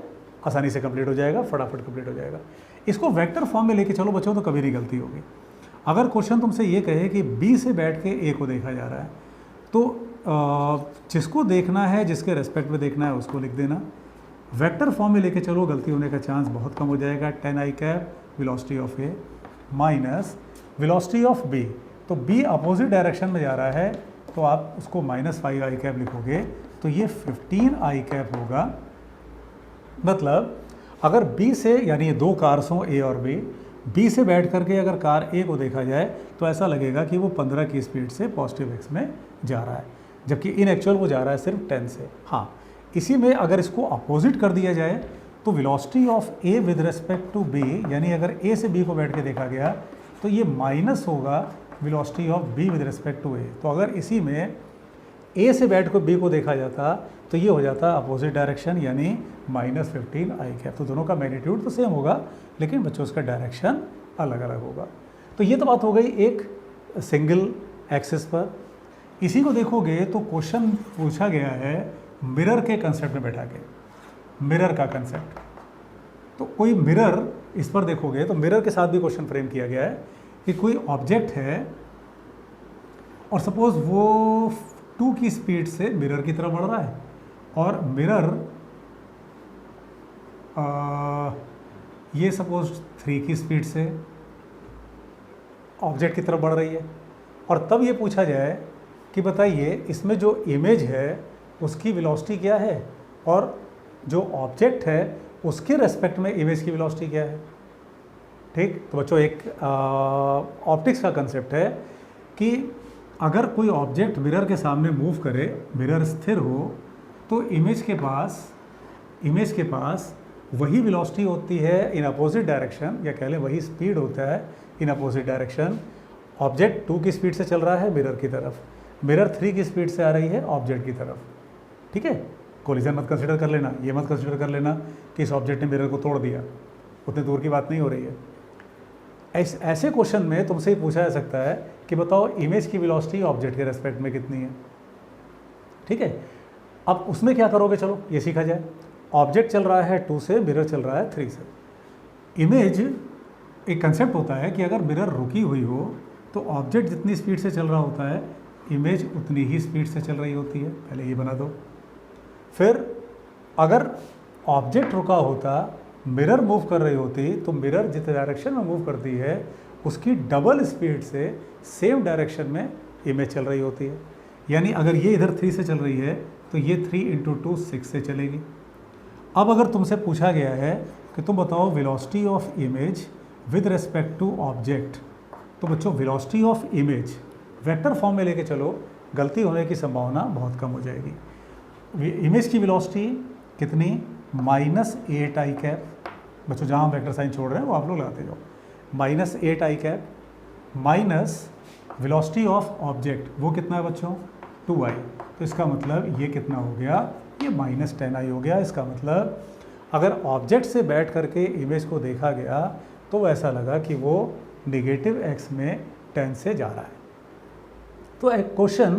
आसानी से कंप्लीट हो जाएगा, फटाफट कंप्लीट हो जाएगा। इसको वेक्टर फॉर्म में लेके चलो बच्चों तो कभी नहीं गलती होगी। अगर क्वेश्चन तुमसे ये कहे कि बी से बैठ के ए को देखा जा रहा है, तो जिसको देखना है, जिसके रेस्पेक्ट में देखना है उसको लिख देना। वेक्टर फॉर्म में लेके चलो, गलती होने का चांस बहुत कम हो जाएगा। 10 i cap velocity of A minus velocity of B, तो बी अपोजिट डायरेक्शन में जा रहा है तो आप उसको -5 i कैप लिखोगे, तो ये 15 i कैप होगा। मतलब अगर बी से, यानी ये दो कार्स हों ए और बी से बैठ करके अगर कार ए को देखा जाए तो ऐसा लगेगा कि वो 15 की स्पीड से पॉजिटिव एक्स में जा रहा है, जबकि इन एक्चुअल वो जा रहा है सिर्फ 10 से। हाँ, इसी में अगर इसको अपोजिट कर दिया जाए तो velocity of A with respect to B, यानी अगर ए से बी को बैठ के देखा गया तो ये माइनस होगा velocity of B with respect to A. तो अगर इसी में ए से बैठ कर बी को देखा जाता तो ये हो जाता अपोजिट डायरेक्शन, यानी -15 i कैप। तो दोनों का मैग्नीट्यूड तो सेम होगा लेकिन बच्चों उसका डायरेक्शन अलग अलग होगा। तो ये तो बात हो गई एक सिंगल एक्सिस पर। इसी को देखोगे तो क्वेश्चन पूछा गया है मिरर के कंसेप्ट में बैठा के, मिरर का कंसेप्ट। तो कोई मिरर, इस पर देखोगे तो मिरर के साथ भी क्वेश्चन फ्रेम किया गया है कि कोई ऑब्जेक्ट है और सपोज वो 2 की स्पीड से मिरर की तरफ बढ़ रहा है और मिरर ये सपोज 3 की स्पीड से ऑब्जेक्ट की तरफ बढ़ रही है, और तब ये पूछा जाए कि बताइए इसमें जो इमेज है उसकी वेलोसिटी क्या है और जो ऑब्जेक्ट है उसके रेस्पेक्ट में इमेज की वेलोसिटी क्या है। ठीक, तो बच्चों एक ऑप्टिक्स का कंसेप्ट है कि अगर कोई ऑब्जेक्ट मिरर के सामने मूव करे, मिरर स्थिर हो, तो इमेज के पास वही वेलोसिटी होती है इन अपोजिट डायरेक्शन, या कह लें वही स्पीड होता है इन अपोजिट डायरेक्शन, ऑब्जेक्ट 2 की स्पीड से चल रहा है मिरर की तरफ, मिरर 3 की स्पीड से आ रही है ऑब्जेक्ट की तरफ। ठीक है, कोलिजन मत कंसिडर कर लेना, ये मत कंसिडर कर लेना कि इस ऑब्जेक्ट ने मिरर को तोड़ दिया, उतने दूर की बात नहीं हो रही है। ऐसे क्वेश्चन में तुमसे ही पूछा जा सकता है कि बताओ इमेज की वेलोसिटी ऑब्जेक्ट के रेस्पेक्ट में कितनी है। ठीक है, अब उसमें क्या करोगे, चलो ये सीखा जाए। ऑब्जेक्ट चल रहा है 2 से, मिरर चल रहा है 3 से। इमेज एक कंसेप्ट होता है कि अगर मिरर रुकी हुई हो तो ऑब्जेक्ट जितनी स्पीड से चल रहा होता है इमेज उतनी ही स्पीड से चल रही होती है। पहले ये बना दो। फिर अगर ऑब्जेक्ट रुका होता, मिरर मूव कर रही होती, तो मिरर जिस डायरेक्शन में मूव करती है उसकी डबल स्पीड से सेम डायरेक्शन में इमेज चल रही होती है। यानी अगर ये इधर 3 से चल रही है तो ये 3 × 2 6 से चलेगी। अब अगर तुमसे पूछा गया है कि तुम बताओ velocity of image with respect to object, तो बच्चों velocity of image vector form में लेके चलो, गलती होने की संभावना बहुत कम हो जाएगी। इमेज की वेलोसिटी कितनी, -8i कैप। बच्चों जहाँ हम वेक्टर साइन छोड़ रहे हैं वो आप लोग लगाते जाओ। -8i cap minus velocity of object, वो कितना है बच्चों, 2i। तो इसका मतलब ये कितना हो गया, ये -10i हो गया। इसका मतलब अगर ऑब्जेक्ट से बैठ करके इमेज को देखा गया तो ऐसा लगा कि वो -x में 10 से जा रहा है। तो एक क्वेश्चन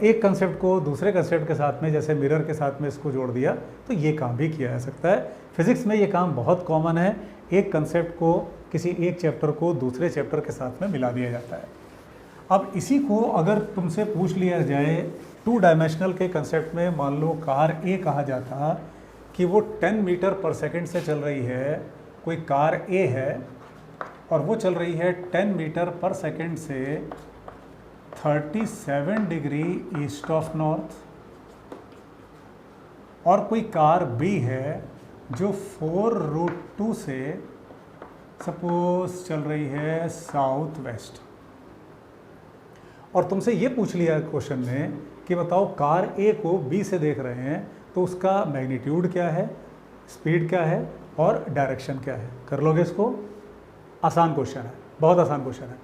एक कंसेप्ट को दूसरे कंसेप्ट के साथ में, जैसे मिरर के साथ में इसको जोड़ दिया, तो ये काम भी किया जा सकता है। फिजिक्स में ये काम बहुत कॉमन है, एक कंसेप्ट को, किसी एक चैप्टर को दूसरे चैप्टर के साथ में मिला दिया जाता है। अब इसी को अगर तुमसे पूछ लिया जाए 2 डायमेंशनल के कंसेप्ट में, मान लो कार ए कहा जाता कि वो 10 मीटर पर सेकंड से चल रही है, कोई कार ए है और वो चल रही है 10 मीटर पर सेकंड से 37 डिग्री ईस्ट ऑफ नॉर्थ, और कोई कार बी है जो 4√2 से सपोज चल रही है साउथ वेस्ट, और तुमसे ये पूछ लिया क्वेश्चन में कि बताओ कार ए को बी से देख रहे हैं तो उसका मैग्नीट्यूड क्या है, स्पीड क्या है और डायरेक्शन क्या है। कर लोगे इसको? आसान क्वेश्चन है, बहुत आसान क्वेश्चन है।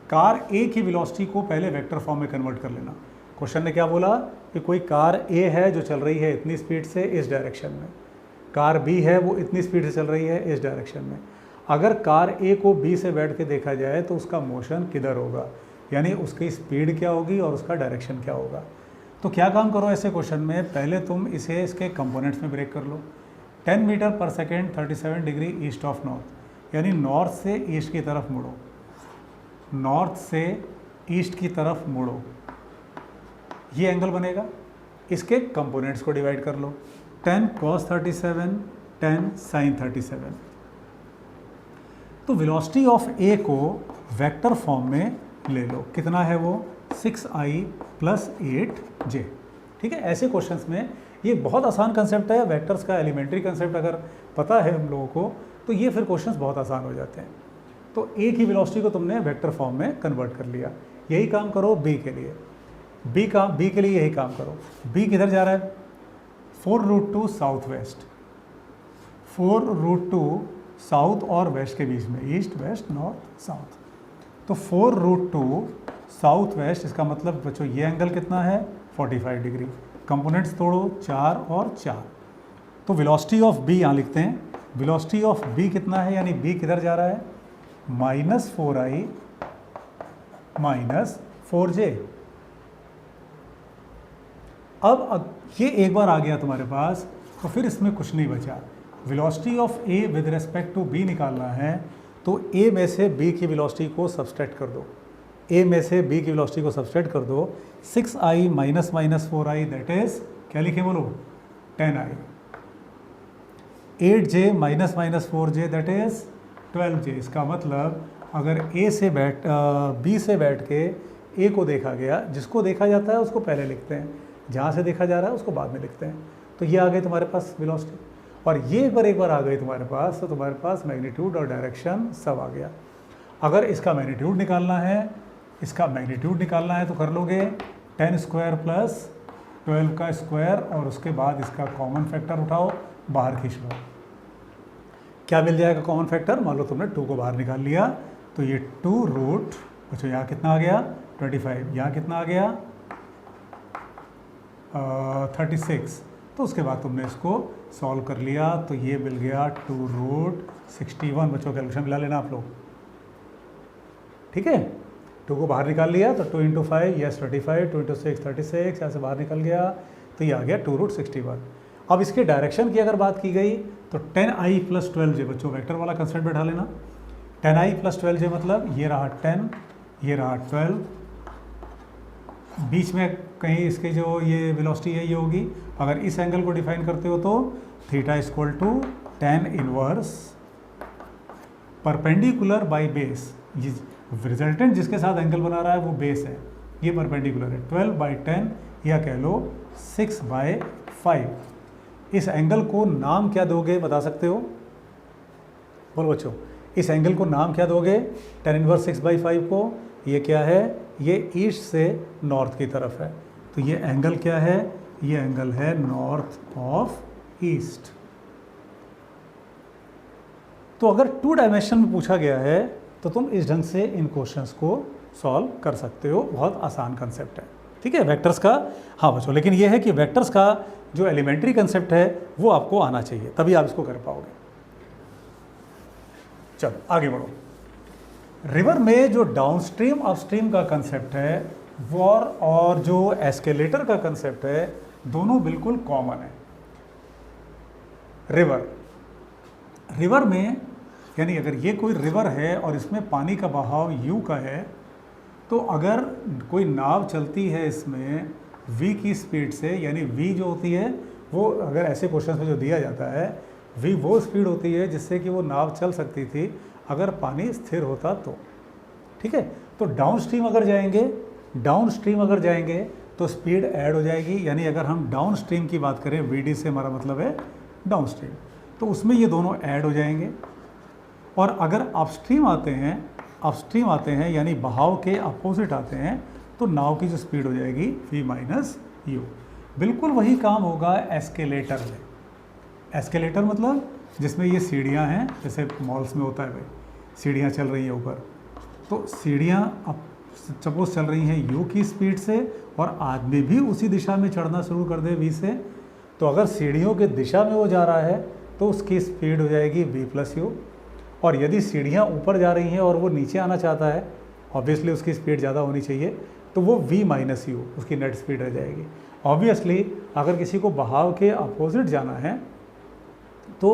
कार ए की वेलोसिटी को पहले वेक्टर फॉर्म में कन्वर्ट कर लेना। क्वेश्चन ने क्या बोला कि कोई कार ए है जो चल रही है इतनी स्पीड से इस डायरेक्शन में, कार बी है वो इतनी स्पीड से चल रही है इस डायरेक्शन में। अगर कार ए को बी से बैठ के देखा जाए तो उसका मोशन किधर होगा, यानी उसकी स्पीड क्या होगी और उसका डायरेक्शन क्या होगा। तो क्या काम करो ऐसे क्वेश्चन में, पहले तुम इसे इसके कंपोनेंट्स में ब्रेक कर लो। 10 मीटर पर second 37 degree east of north, यानी नॉर्थ से ईस्ट की तरफ मुड़ो, नॉर्थ से ईस्ट की तरफ मुड़ो, ये एंगल बनेगा। इसके कंपोनेंट्स को डिवाइड कर लो, 10 cos 37, 10 sin 37। तो वेलोसिटी ऑफ ए को वेक्टर फॉर्म में ले लो, कितना है वो, 6i + 8j। ठीक है, ऐसे क्वेश्चंस में ये बहुत आसान कंसेप्ट है, वेक्टर्स का एलिमेंट्री कंसेप्ट अगर पता है हम लोगों को तो ये फिर क्वेश्चंस बहुत आसान हो जाते हैं। तो ए की वेलोसिटी को तुमने वेक्टर फॉर्म में कन्वर्ट कर लिया। यही काम करो बी के लिए, बी के लिए यही काम करो। बी किधर जा रहा है, 4√2 साउथ वेस्ट, 4√2 साउथ और वेस्ट के बीच में, ईस्ट वेस्ट नॉर्थ साउथ। तो 4√2 साउथ वेस्ट, इसका मतलब बच्चों ये एंगल कितना है, 45 डिग्री। कंपोनेंट्स तोड़ो, 4 और 4। तो वेलोसिटी ऑफ बी यहाँ लिखते हैं, वेलोसिटी ऑफ बी कितना है, यानी बी किधर जा रहा है, -4i - 4j। अब ये एक बार आ गया तुम्हारे पास तो फिर इसमें कुछ नहीं बचा। Velocity of A with respect to B निकालना है, तो ए में से बी की वेलोसिटी को सब्सट्रैक्ट कर दो, ए में से बी की वेलोसिटी को सब्सट्रैक्ट कर दो। 6i - 4i दैट इज क्या लिखे बोलो, 10i। 8j - 4j that is 12j। इसका मतलब अगर बी से बैठ के ए को देखा गया, जिसको देखा जाता है उसको पहले लिखते हैं, जहाँ से देखा जा रहा है उसको बाद में लिखते हैं। तो ये आ गई तुम्हारे पास वेलोसिटी, और ये एक बार आ गई तुम्हारे पास, तो तुम्हारे पास मैग्नीट्यूड और डायरेक्शन सब आ गया। अगर इसका मैग्नीट्यूड निकालना है, तो कर लोगे 10² + 12 का स्क्वायर, और उसके बाद इसका कॉमन फैक्टर उठाओ, बाहर खींच लो। क्या मिल जाएगा कॉमन फैक्टर, मान लो तुमने 2 को बाहर निकाल लिया तो ये 2 रूट, अच्छा यहाँ कितना आ गया 25, यहाँ कितना आ गया 36। तो उसके बाद तुमने इसको सॉल्व कर लिया तो ये मिल गया 2 रूट 61। बच्चों कैलकुलेशन मिला लेना आप लोग, ठीक है। 2 को बाहर निकाल लिया तो 2 × 5 यस 25, 2 × 6 36, यहाँ से बाहर निकल गया तो ये आ गया 2 रूट 61। अब इसके डायरेक्शन की अगर बात की गई तो 10i + 12j, बच्चों वेक्टर वाला कंसेप्ट बैठा लेना। 10i + 12j मतलब ये रहा 10, ये रहा 12, बीच में कहीं इसके जो ये वेलोसिटी है ये होगी। अगर इस एंगल को डिफाइन करते हो तो theta = tan inverse perpendicular by base, ये रिजल्टेंट जिसके साथ एंगल बना रहा है वो बेस है, ये परपेंडिकुलर है। 12/10 या कह लो 6/5। इस एंगल को नाम क्या दोगे बता सकते हो? बोलो बच्चों, इस एंगल को नाम क्या दोगे? tan इनवर्स 6/5 को ये क्या है? ये ईस्ट से नॉर्थ की तरफ है, तो ये एंगल क्या है? ये एंगल है नॉर्थ ऑफ ईस्ट। तो अगर 2 डायमेंशन में पूछा गया है तो तुम इस ढंग से इन क्वेश्चंस को सॉल्व कर सकते हो, बहुत आसान कंसेप्ट है, ठीक है वेक्टर्स का। हाँ बच्चों, लेकिन ये है कि वेक्टर्स का जो एलिमेंट्री कंसेप्ट है वो आपको आना चाहिए, तभी आप इसको कर पाओगे। चलो आगे बढ़ो। रिवर में जो डाउनस्ट्रीम अपस्ट्रीम का कंसेप्ट है वो और जो एस्केलेटर का कंसेप्ट है दोनों बिल्कुल कॉमन है। रिवर में यानी अगर ये कोई रिवर है और इसमें पानी का बहाव u का है, तो अगर कोई नाव चलती है इसमें v की स्पीड से, यानी v जो होती है वो अगर ऐसे क्वेश्चन में जो दिया जाता है v वो स्पीड होती है जिससे कि वो नाव चल सकती थी अगर पानी स्थिर होता तो, ठीक है। तो डाउनस्ट्रीम अगर जाएंगे तो स्पीड ऐड हो जाएगी, यानी अगर हम डाउनस्ट्रीम की बात करें vd से हमारा मतलब है डाउनस्ट्रीम, तो उसमें ये दोनों ऐड हो जाएंगे। और अगर अपस्ट्रीम आते हैं यानी बहाव के अपोजिट आते हैं तो नाव की जो स्पीड हो जाएगी v - u। बिल्कुल वही काम होगा एस्केलेटर में। एस्केलेटर मतलब जिसमें ये सीढ़ियाँ हैं, जैसे मॉल्स में होता है भाई, सीढ़ियाँ चल रही हैं ऊपर, तो सीढ़ियाँ अब सपोज चल रही हैं u की स्पीड से और आदमी भी उसी दिशा में चढ़ना शुरू कर दे v से, तो अगर सीढ़ियों के दिशा में वो जा रहा है तो उसकी स्पीड हो जाएगी v + u। और यदि सीढ़ियाँ ऊपर जा रही हैं और वो नीचे आना चाहता है, ऑब्वियसली उसकी स्पीड ज़्यादा होनी चाहिए, तो वो v - u उसकी नेट स्पीड रह जाएगी। ऑब्वियसली अगर किसी को बहाव के अपोजिट जाना है तो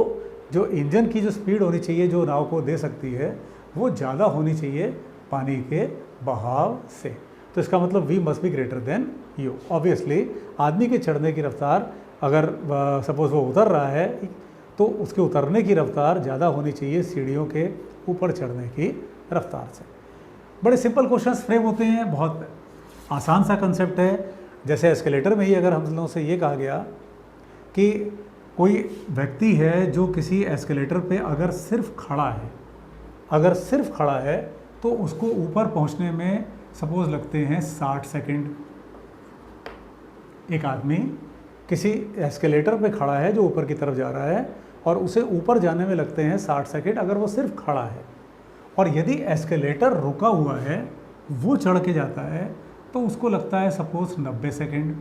जो इंजन की जो स्पीड होनी चाहिए जो नाव को दे सकती है वो ज़्यादा होनी चाहिए पानी के बहाव से, तो इसका मतलब v must be greater than u। Obviously आदमी के चढ़ने की रफ्तार अगर सपोज वो उतर रहा है तो उसके उतरने की रफ्तार ज़्यादा होनी चाहिए सीढ़ियों के ऊपर चढ़ने की रफ्तार से। बड़े सिंपल क्वेश्चंस फ्रेम होते हैं, बहुत आसान सा कंसेप्ट है। जैसे एस्केलेटर में ही अगर हम लोगों से ये कहा गया कि कोई व्यक्ति है जो किसी एस्केलेटर पे अगर सिर्फ खड़ा है तो उसको ऊपर पहुंचने में सपोज लगते हैं 60 सेकंड। एक आदमी किसी एस्केलेटर पे खड़ा है जो ऊपर की तरफ जा रहा है और उसे ऊपर जाने में लगते हैं 60 सेकंड अगर वो सिर्फ खड़ा है, और यदि एस्केलेटर रुका हुआ है वो चढ़ के जाता है तो उसको लगता है सपोज 90 सेकंड।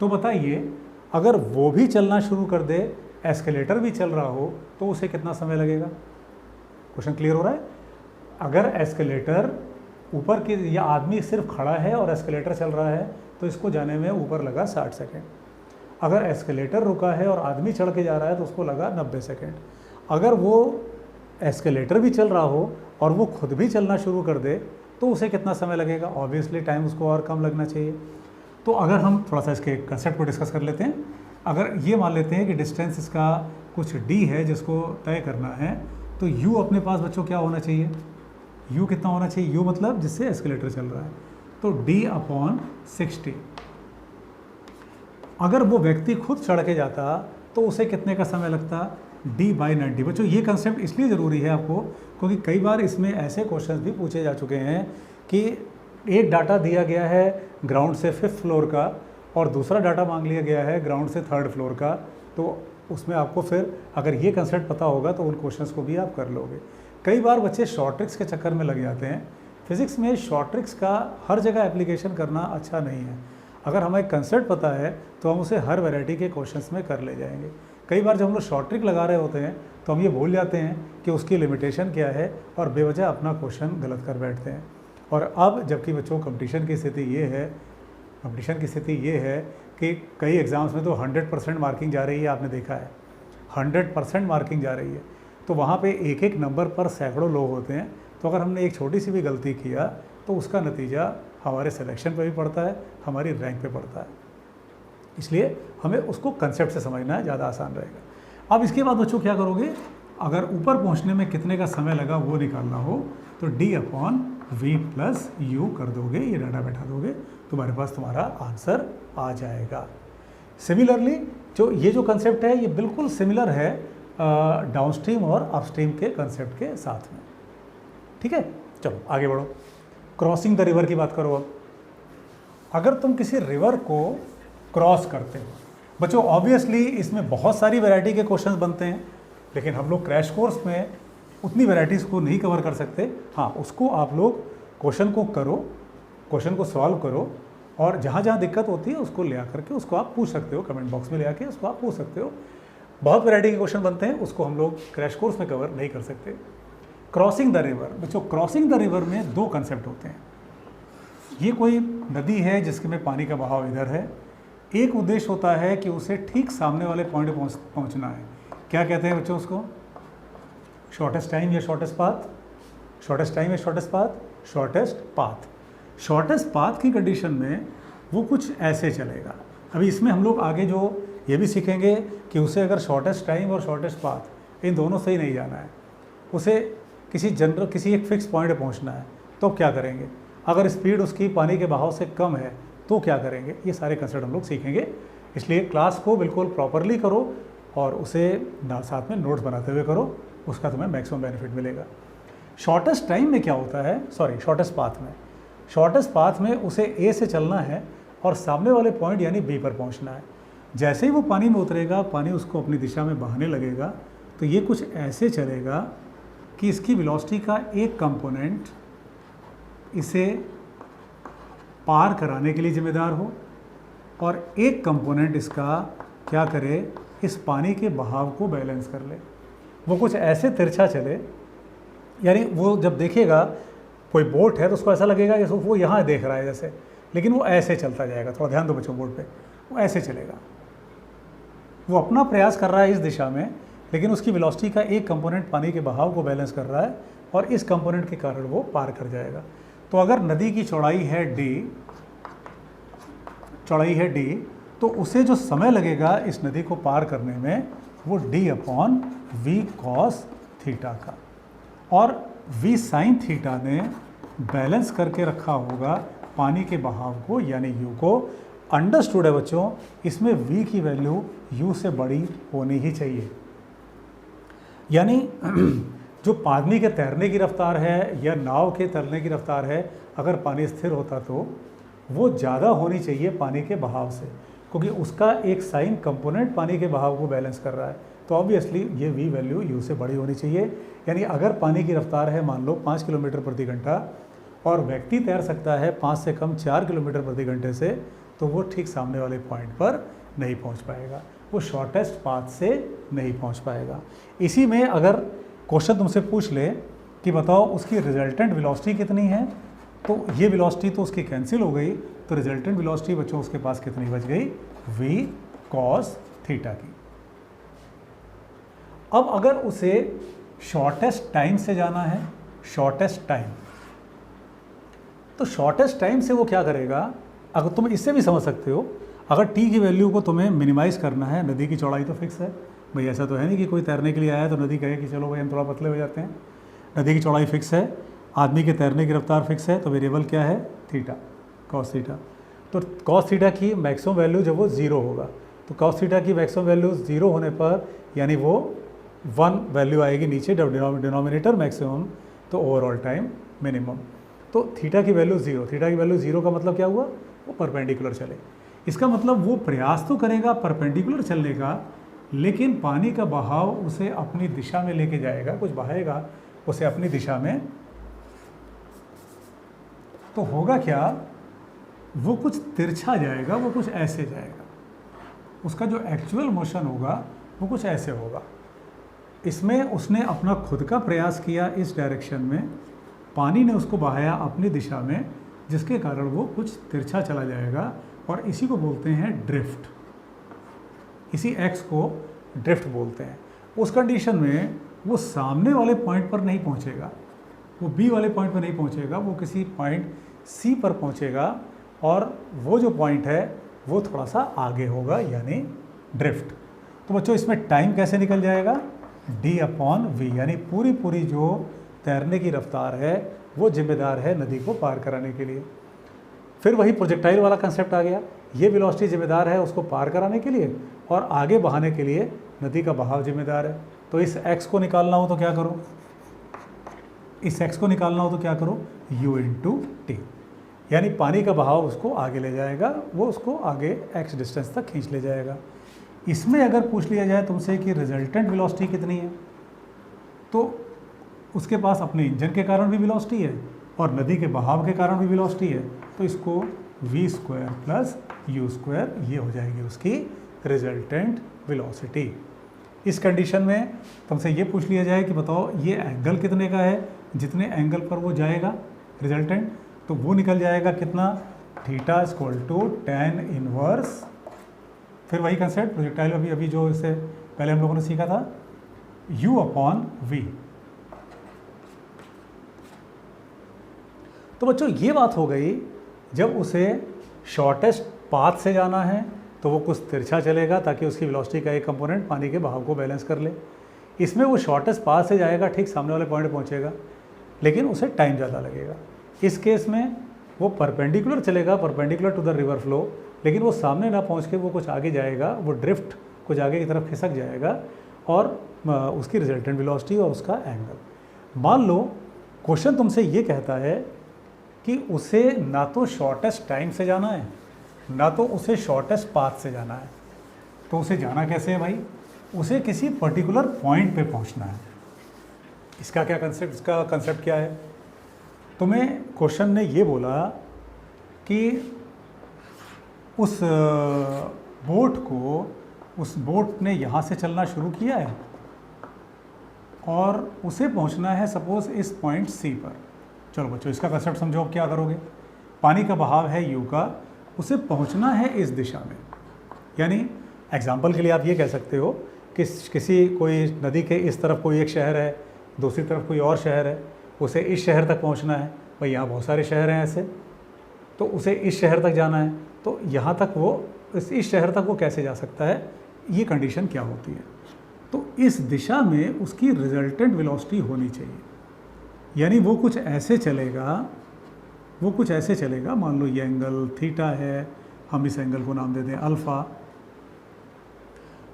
तो बताइए अगर वो भी चलना शुरू कर दे, एस्केलेटर भी चल रहा हो, तो उसे कितना समय लगेगा? क्वेश्चन क्लियर हो रहा है? अगर एस्केलेटर ऊपर की या आदमी सिर्फ खड़ा है और एस्केलेटर चल रहा है तो इसको जाने में ऊपर लगा 60 सेकंड। अगर एस्केलेटर रुका है और आदमी चढ़ के जा रहा है तो उसको लगा 90 सेकंड। अगर वो एस्केलेटर भी चल रहा हो और वो खुद भी चलना शुरू कर दे तो उसे कितना समय लगेगा? ऑब्वियसली टाइम उसको और कम लगना चाहिए। तो अगर हम थोड़ा सा इसके कंसेप्ट को डिस्कस कर लेते हैं। अगर ये मान लेते हैं कि डिस्टेंस इसका कुछ d है जिसको तय करना है, तो u अपने पास बच्चों क्या होना चाहिए? u कितना होना चाहिए? u मतलब जिससे एस्केलेटर चल रहा है, तो d/60। अगर वो व्यक्ति खुद चढ़ के जाता तो उसे कितने का समय लगता? d/90। बच्चों ये कंसेप्ट इसलिए ज़रूरी है आपको क्योंकि कई बार इसमें ऐसे क्वेश्चंस भी पूछे जा चुके हैं कि एक डाटा दिया गया है ग्राउंड से 5th फ्लोर का और दूसरा डाटा मांग लिया गया है ग्राउंड से 3rd फ्लोर का, तो उसमें आपको फिर अगर ये कंसेप्ट पता होगा तो उन क्वेश्चंस को भी आप कर लोगे। कई बार बच्चे शॉर्ट ट्रिक्स के चक्कर में लग जाते हैं। फिज़िक्स में शॉर्ट ट्रिक्स का हर जगह एप्लीकेशन करना अच्छा नहीं है। अगर हमें कंसेप्ट पता है तो हम उसे हर वैरायटी के क्वेश्चंस में कर ले जाएंगे। कई बार जब हम लोग शॉर्ट ट्रिक लगा रहे होते हैं तो हम ये भूल जाते हैं कि उसकी लिमिटेशन क्या है और बेवजह अपना क्वेश्चन गलत कर बैठते हैं। और अब जबकि बच्चों कंपटीशन की स्थिति ये है कि कई एग्ज़ाम्स में तो 100% मार्किंग जा रही है, आपने देखा है 100% मार्किंग जा रही है। तो वहाँ पे एक एक नंबर पर सैकड़ों लोग होते हैं। तो अगर हमने एक छोटी सी भी गलती किया तो उसका नतीजा हमारे सिलेक्शन पे भी पड़ता है, हमारी रैंक पे पड़ता है। इसलिए हमें उसको कंसेप्ट से समझना है, ज़्यादा आसान रहेगा। अब इसके बाद बच्चों क्या करोगे, अगर ऊपर पहुंचने में कितने का समय लगा वो निकालना हो तो d/v + u कर दोगे, ये डाटा बैठा दोगे, तुम्हारे पास तुम्हारा आंसर आ जाएगा। सिमिलरली ये जो कंसेप्ट है ये बिल्कुल सिमिलर है डाउनस्ट्रीम और अपस्ट्रीम के कंसेप्ट के साथ में। ठीक है, चलो आगे बढ़ो। क्रॉसिंग द रिवर की बात करो। अब अगर तुम किसी रिवर को क्रॉस करते हो बच्चों, ऑब्वियसली इसमें बहुत सारी वैरायटी के क्वेश्चंस बनते हैं, लेकिन हम लोग क्रैश कोर्स में उतनी वैरायटीज़ को नहीं कवर कर सकते। हाँ, उसको आप लोग क्वेश्चन को सॉल्व करो और जहाँ जहाँ दिक्कत होती है उसको ले आकर के उसको आप पूछ सकते हो, कमेंट बॉक्स में ले आके उसको आप पूछ सकते हो। बहुत वैरायटी के क्वेश्चन बनते हैं, उसको हम लोग क्रैश कोर्स में कवर नहीं कर सकते। क्रॉसिंग द रिवर बच्चों, क्रॉसिंग द रिवर में दो कंसेप्ट होते हैं। ये कोई नदी है जिसके में पानी का बहाव इधर है, एक उद्देश्य होता है कि उसे ठीक सामने वाले पॉइंट पे पहुंचना है। क्या कहते हैं बच्चों उसको, शॉर्टेस्ट टाइम या शॉर्टेस्ट पाथ, शॉर्टेस्ट टाइम या shortest path, shortest path. Shortest path की कंडीशन में वो कुछ ऐसे चलेगा। अभी इसमें हम लोग आगे जो ये भी सीखेंगे कि उसे अगर शॉर्टेस्ट टाइम और शॉर्टेस्ट पाथ इन दोनों से ही नहीं जाना है, उसे किसी एक फिक्स पॉइंट पे पहुंचना है, तो क्या करेंगे। अगर स्पीड उसकी पानी के बहाव से कम है तो क्या करेंगे, ये सारे कंसेप्ट हम लोग सीखेंगे। इसलिए क्लास को बिल्कुल प्रॉपरली करो और उसे साथ में नोट्स बनाते हुए करो, उसका तुम्हें मैक्सिमम बेनिफिट मिलेगा। शॉर्टेस्ट टाइम में क्या होता है, शॉर्टेस्ट पाथ में उसे ए से चलना है और सामने वाले पॉइंट यानी बी पर पहुंचना है। जैसे ही वो पानी में उतरेगा, पानी उसको अपनी दिशा में बहाने लगेगा, तो ये कुछ ऐसे चलेगा कि इसकी वेलोसिटी का एक कंपोनेंट इसे पार कराने के लिए जिम्मेदार हो और एक कंपोनेंट इसका क्या करे, इस पानी के बहाव को बैलेंस कर ले। वो कुछ ऐसे तिरछा चले, यानी वो जब देखेगा कोई बोट है तो उसको ऐसा लगेगा कि वो यहाँ देख रहा है जैसे, लेकिन वो ऐसे चलता जाएगा। थोड़ा ध्यान दो बच्चों, बोट पे वो ऐसे चलेगा, वो अपना प्रयास कर रहा है इस दिशा में, लेकिन उसकी वेलोसिटी का एक कंपोनेंट पानी के बहाव को बैलेंस कर रहा है और इस कंपोनेंट के कारण वो पार कर जाएगा। तो अगर नदी की चौड़ाई है d, तो उसे जो समय लगेगा इस नदी को पार करने में वो d/v cos थीटा का, और v sin थीटा ने बैलेंस करके रखा होगा पानी के बहाव को यानी u को। अंडरस्टूड है बच्चों, इसमें v की वैल्यू u से बड़ी होनी ही चाहिए। यानी जो आदमी के तैरने की रफ्तार है या नाव के तैरने की रफ्तार है, अगर पानी स्थिर होता तो वो ज़्यादा होनी चाहिए पानी के बहाव से, क्योंकि उसका एक साइन कंपोनेंट पानी के बहाव को बैलेंस कर रहा है। तो ऑब्वियसली ये v वैल्यू u से बड़ी होनी चाहिए। यानी अगर पानी की रफ्तार है मान लो 5 किलोमीटर प्रति घंटा और व्यक्ति तैर सकता है 5 से कम 4 किलोमीटर प्रति घंटे से, तो वो ठीक सामने वाले पॉइंट पर नहीं पहुंच पाएगा, वो शॉर्टेस्ट पाथ से नहीं पहुंच पाएगा। इसी में अगर क्वेश्चन तुमसे पूछ ले कि बताओ उसकी रिजल्टेंट वेलोसिटी कितनी है, तो ये वेलोसिटी तो उसकी कैंसिल हो गई, तो रिजल्टेंट वेलोसिटी बच्चों उसके पास कितनी बच गई, v cos थीटा की। अब अगर उसे शॉर्टेस्ट टाइम से जाना है, शॉर्टेस्ट टाइम, तो शॉर्टेस्ट टाइम से वो क्या करेगा, अगर तुम इससे भी समझ सकते हो, अगर t की वैल्यू को तुम्हें मिनिमाइज़ करना है, नदी की चौड़ाई तो फिक्स है भाई, ऐसा तो है नहीं कि कोई तैरने के लिए आया तो नदी कहे कि चलो भाई हम थोड़ा पतले हो जाते हैं। नदी की चौड़ाई फिक्स है, आदमी के तैरने की रफ्तार फिक्स है, तो वेरिएबल क्या है, थीटा, कॉस थीटा। तो कॉस थीटा की मैक्सिमम वैल्यू जब वो 0 होगा, तो कॉस थीटा की मैक्सिमम वैल्यू 0 होने पर यानी वो 1 वैल्यू आएगी नीचे, डिनोमिनेटर मैक्सिमम तो ओवरऑल टाइम मिनिमम। तो थीटा की वैल्यू 0, थीटा की वैल्यू 0 का मतलब क्या हुआ, वो परपेंडिकुलर चले। इसका मतलब वो प्रयास तो करेगा परपेंडिकुलर चलने का, लेकिन पानी का बहाव उसे अपनी दिशा में लेके जाएगा, कुछ बहाएगा, उसे अपनी दिशा में, तो होगा क्या, वो कुछ तिरछा जाएगा, वो कुछ ऐसे जाएगा, उसका जो एक्चुअल मोशन होगा वो कुछ ऐसे होगा। इसमें उसने अपना खुद का प्रयास किया इस डायरेक्शन में, पानी ने उसको बहाया अपनी दिशा में, जिसके कारण वो कुछ तिरछा चला जाएगा, और इसी को बोलते हैं ड्रिफ्ट। इसी एक्स को ड्रिफ्ट बोलते हैं। उस कंडीशन में वो सामने वाले पॉइंट पर नहीं पहुंचेगा, वो बी वाले पॉइंट पर नहीं पहुंचेगा, वो किसी पॉइंट सी पर पहुंचेगा, और वो जो पॉइंट है वो थोड़ा सा आगे होगा, यानी ड्रिफ्ट। तो बच्चों इसमें टाइम कैसे निकल जाएगा, d/v, यानी पूरी पूरी जो तैरने की रफ्तार है वो जिम्मेदार है नदी को पार कराने के लिए। फिर वही प्रोजेक्टाइल वाला कंसेप्ट आ गया, ये वेलोसिटी जिम्मेदार है उसको पार कराने के लिए, और आगे बहाने के लिए नदी का बहाव जिम्मेदार है। तो इस x को निकालना हो तो क्या करो, इस x को निकालना हो तो क्या करो, u × t, यानी पानी का बहाव उसको आगे ले जाएगा, वो उसको आगे x डिस्टेंस तक खींच ले जाएगा। इसमें अगर पूछ लिया जाए तुमसे कि रिजल्टेंट वेलोसिटी कितनी है, तो उसके पास अपने इंजन के कारण भी वेलोसिटी है और नदी के बहाव के कारण भी वेलोसिटी है, तो इसको v² + u², ये हो जाएगी उसकी रिजल्टेंट वेलोसिटी। इस कंडीशन में तुमसे ये पूछ लिया जाए कि बताओ ये एंगल कितने का है, जितने एंगल पर वो जाएगा रिजल्टेंट, तो वो निकल जाएगा कितना, θ = tan इनवर्स, फिर वही कंसेप्ट प्रोजेक्टाइल अभी जो इससे पहले हम लोगों ने सीखा था, u/v। तो बच्चों ये बात हो गई, जब उसे शॉर्टेस्ट पाथ से जाना है तो वो कुछ तिरछा चलेगा ताकि उसकी वेलोसिटी का एक कंपोनेंट पानी के बहाव को बैलेंस कर ले। इसमें वो शॉर्टेस्ट पाथ से जाएगा, ठीक सामने वाले पॉइंट पहुंचेगा, लेकिन उसे टाइम ज़्यादा लगेगा। इस केस में वो परपेंडिकुलर चलेगा, perpendicular to the river flow, लेकिन वो सामने ना पहुंच के वो कुछ आगे जाएगा, वो ड्रिफ्ट कुछ आगे की तरफ खिसक जाएगा, और उसकी रिजल्टेंट वेलोसिटी और उसका एंगल। मान लो क्वेश्चन तुमसे ये कहता है कि उसे ना तो शॉर्टेस्ट टाइम से जाना है, ना तो उसे शॉर्टेस्ट पाथ से जाना है, तो उसे जाना कैसे है भाई, उसे किसी पर्टिकुलर पॉइंट पे पहुंचना है। इसका कंसेप्ट क्या है, तुम्हें क्वेश्चन ने ये बोला कि उस बोट ने यहाँ से चलना शुरू किया है और उसे पहुँचना है सपोज़ इस पॉइंट सी पर। चलो बच्चों इसका कंसेप्ट समझो, अब क्या करोगे, पानी का बहाव है u का, उसे पहुँचना है इस दिशा में, यानी एग्जाम्पल के लिए आप ये कह सकते हो कि किसी कोई नदी के इस तरफ कोई एक शहर है, दूसरी तरफ कोई और शहर है, उसे इस शहर तक पहुँचना है, भाई यहाँ बहुत सारे शहर हैं ऐसे, तो उसे इस शहर तक जाना है, तो यहाँ तक वो इस शहर तक वो कैसे जा सकता है, ये कंडीशन क्या होती है। तो इस दिशा में उसकी रिजल्टेंट वेलोसिटी होनी चाहिए, यानी वो कुछ ऐसे चलेगा, मान लो ये एंगल थीटा है, हम इस एंगल को नाम दे दें अल्फ़ा।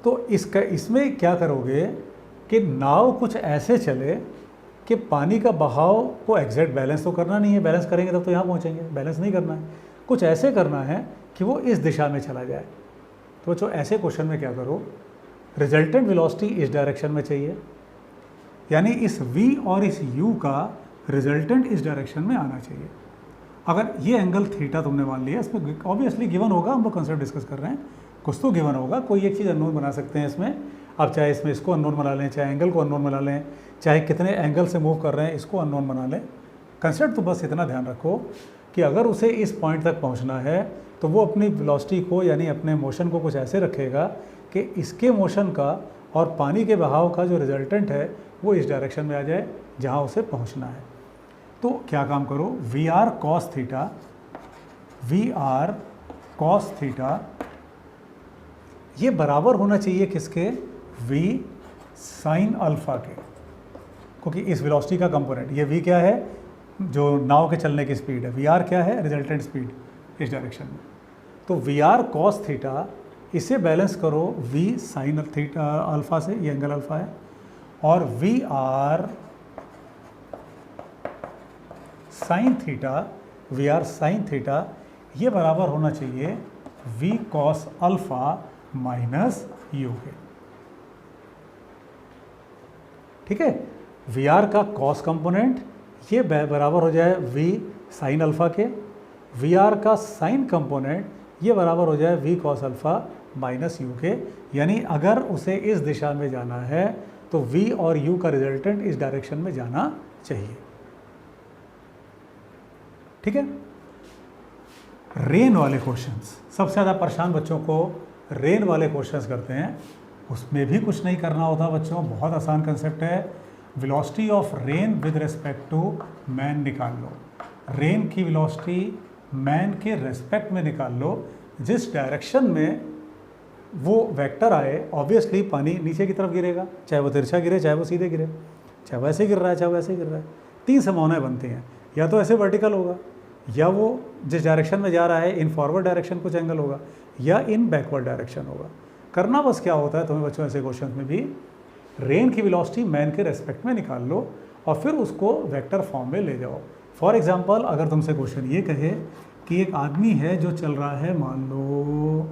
तो इसमें क्या करोगे कि नाव कुछ ऐसे चले कि पानी का बहाव को एग्जैक्ट बैलेंस तो करना नहीं है, बैलेंस करेंगे तब तो यहाँ पहुँचेंगे, बैलेंस नहीं करना है, कुछ ऐसे करना है कि वो इस दिशा में चला जाए। तो बच्चों ऐसे क्वेश्चन में क्या करो, रिजल्टेंट वेलोसिटी इस डायरेक्शन में चाहिए, यानी इस v और इस u का रिजल्टेंट इस डायरेक्शन में आना चाहिए। अगर ये एंगल थीटा तुमने मान लिया, इसमें ऑब्वियसली गिवन होगा, हम लोग कंसेप्ट डिस्कस कर रहे हैं, कुछ तो गिवन होगा, कोई एक चीज़ अननोन बना सकते हैं इसमें। अब चाहे इसमें इसको अननोन बना लें, चाहे एंगल को अननोन बना लें, चाहे कितने एंगल से मूव कर रहे हैं इसको अननोन बना लें। कंसेप्ट तो बस इतना ध्यान रखो कि अगर उसे इस पॉइंट तक पहुंचना है तो वो अपनी वेलोसिटी को, यानी अपने मोशन को कुछ ऐसे रखेगा कि इसके मोशन का और पानी के बहाव का जो रिजल्टेंट है वो इस डायरेक्शन में आ जाए जहां उसे पहुंचना है। तो क्या काम करो, वी आर कॉस थीटा ये बराबर होना चाहिए किसके, v साइन अल्फ़ा के, क्योंकि इस वेलोसिटी का कंपोनेंट ये v क्या है, जो नाव के चलने की स्पीड है, vr क्या है, रिजल्टेंट स्पीड इस डायरेक्शन में। तो vr कॉस थीटा, इसे बैलेंस करो v साइन थीटा अल्फ़ा से, ये एंगल अल्फ़ा है, और vr साइन थीटा ये बराबर होना चाहिए v cos alpha minus u के। ठीक है, वी आर का कॉस कंपोनेंट ये बराबर हो जाए वी साइन अल्फ़ा के, वी आर का साइन कंपोनेंट ये बराबर हो जाए V cos alpha minus u के। यानी अगर उसे इस दिशा में जाना है तो v और u का रिजल्टेंट इस डायरेक्शन में जाना चाहिए। ठीक है। रेन वाले क्वेश्चंस सबसे ज़्यादा परेशान बच्चों को रेन वाले क्वेश्चंस करते हैं। उसमें भी कुछ नहीं करना होता बच्चों, बहुत आसान कंसेप्ट है। Velocity of rain with respect to man निकाल लो। रेन की वेलोसिटी मैन के रेस्पेक्ट में निकाल लो। जिस डायरेक्शन में वो वेक्टर आए ऑब्वियसली पानी नीचे की तरफ गिरेगा, चाहे वो तिरछा गिरे चाहे वो सीधे गिरे, चाहे वैसे गिर रहा है चाहे वैसे गिर रहा है। तीन संभावनाएं बनती हैं, या तो ऐसे वर्टिकल होगा, या वो जिस डायरेक्शन में जा रहा है इन फॉरवर्ड डायरेक्शन कुछ एंगल होगा, या इन बैकवर्ड डायरेक्शन होगा। करना बस क्या होता है तुम्हें बच्चों ऐसे क्वेश्चन में भी, रेन की वेलोसिटी मैन के रेस्पेक्ट में निकाल लो और फिर उसको वेक्टर फॉर्म में ले जाओ। फॉर एग्जाम्पल अगर तुमसे क्वेश्चन ये कहे कि एक आदमी है जो चल रहा है मान लो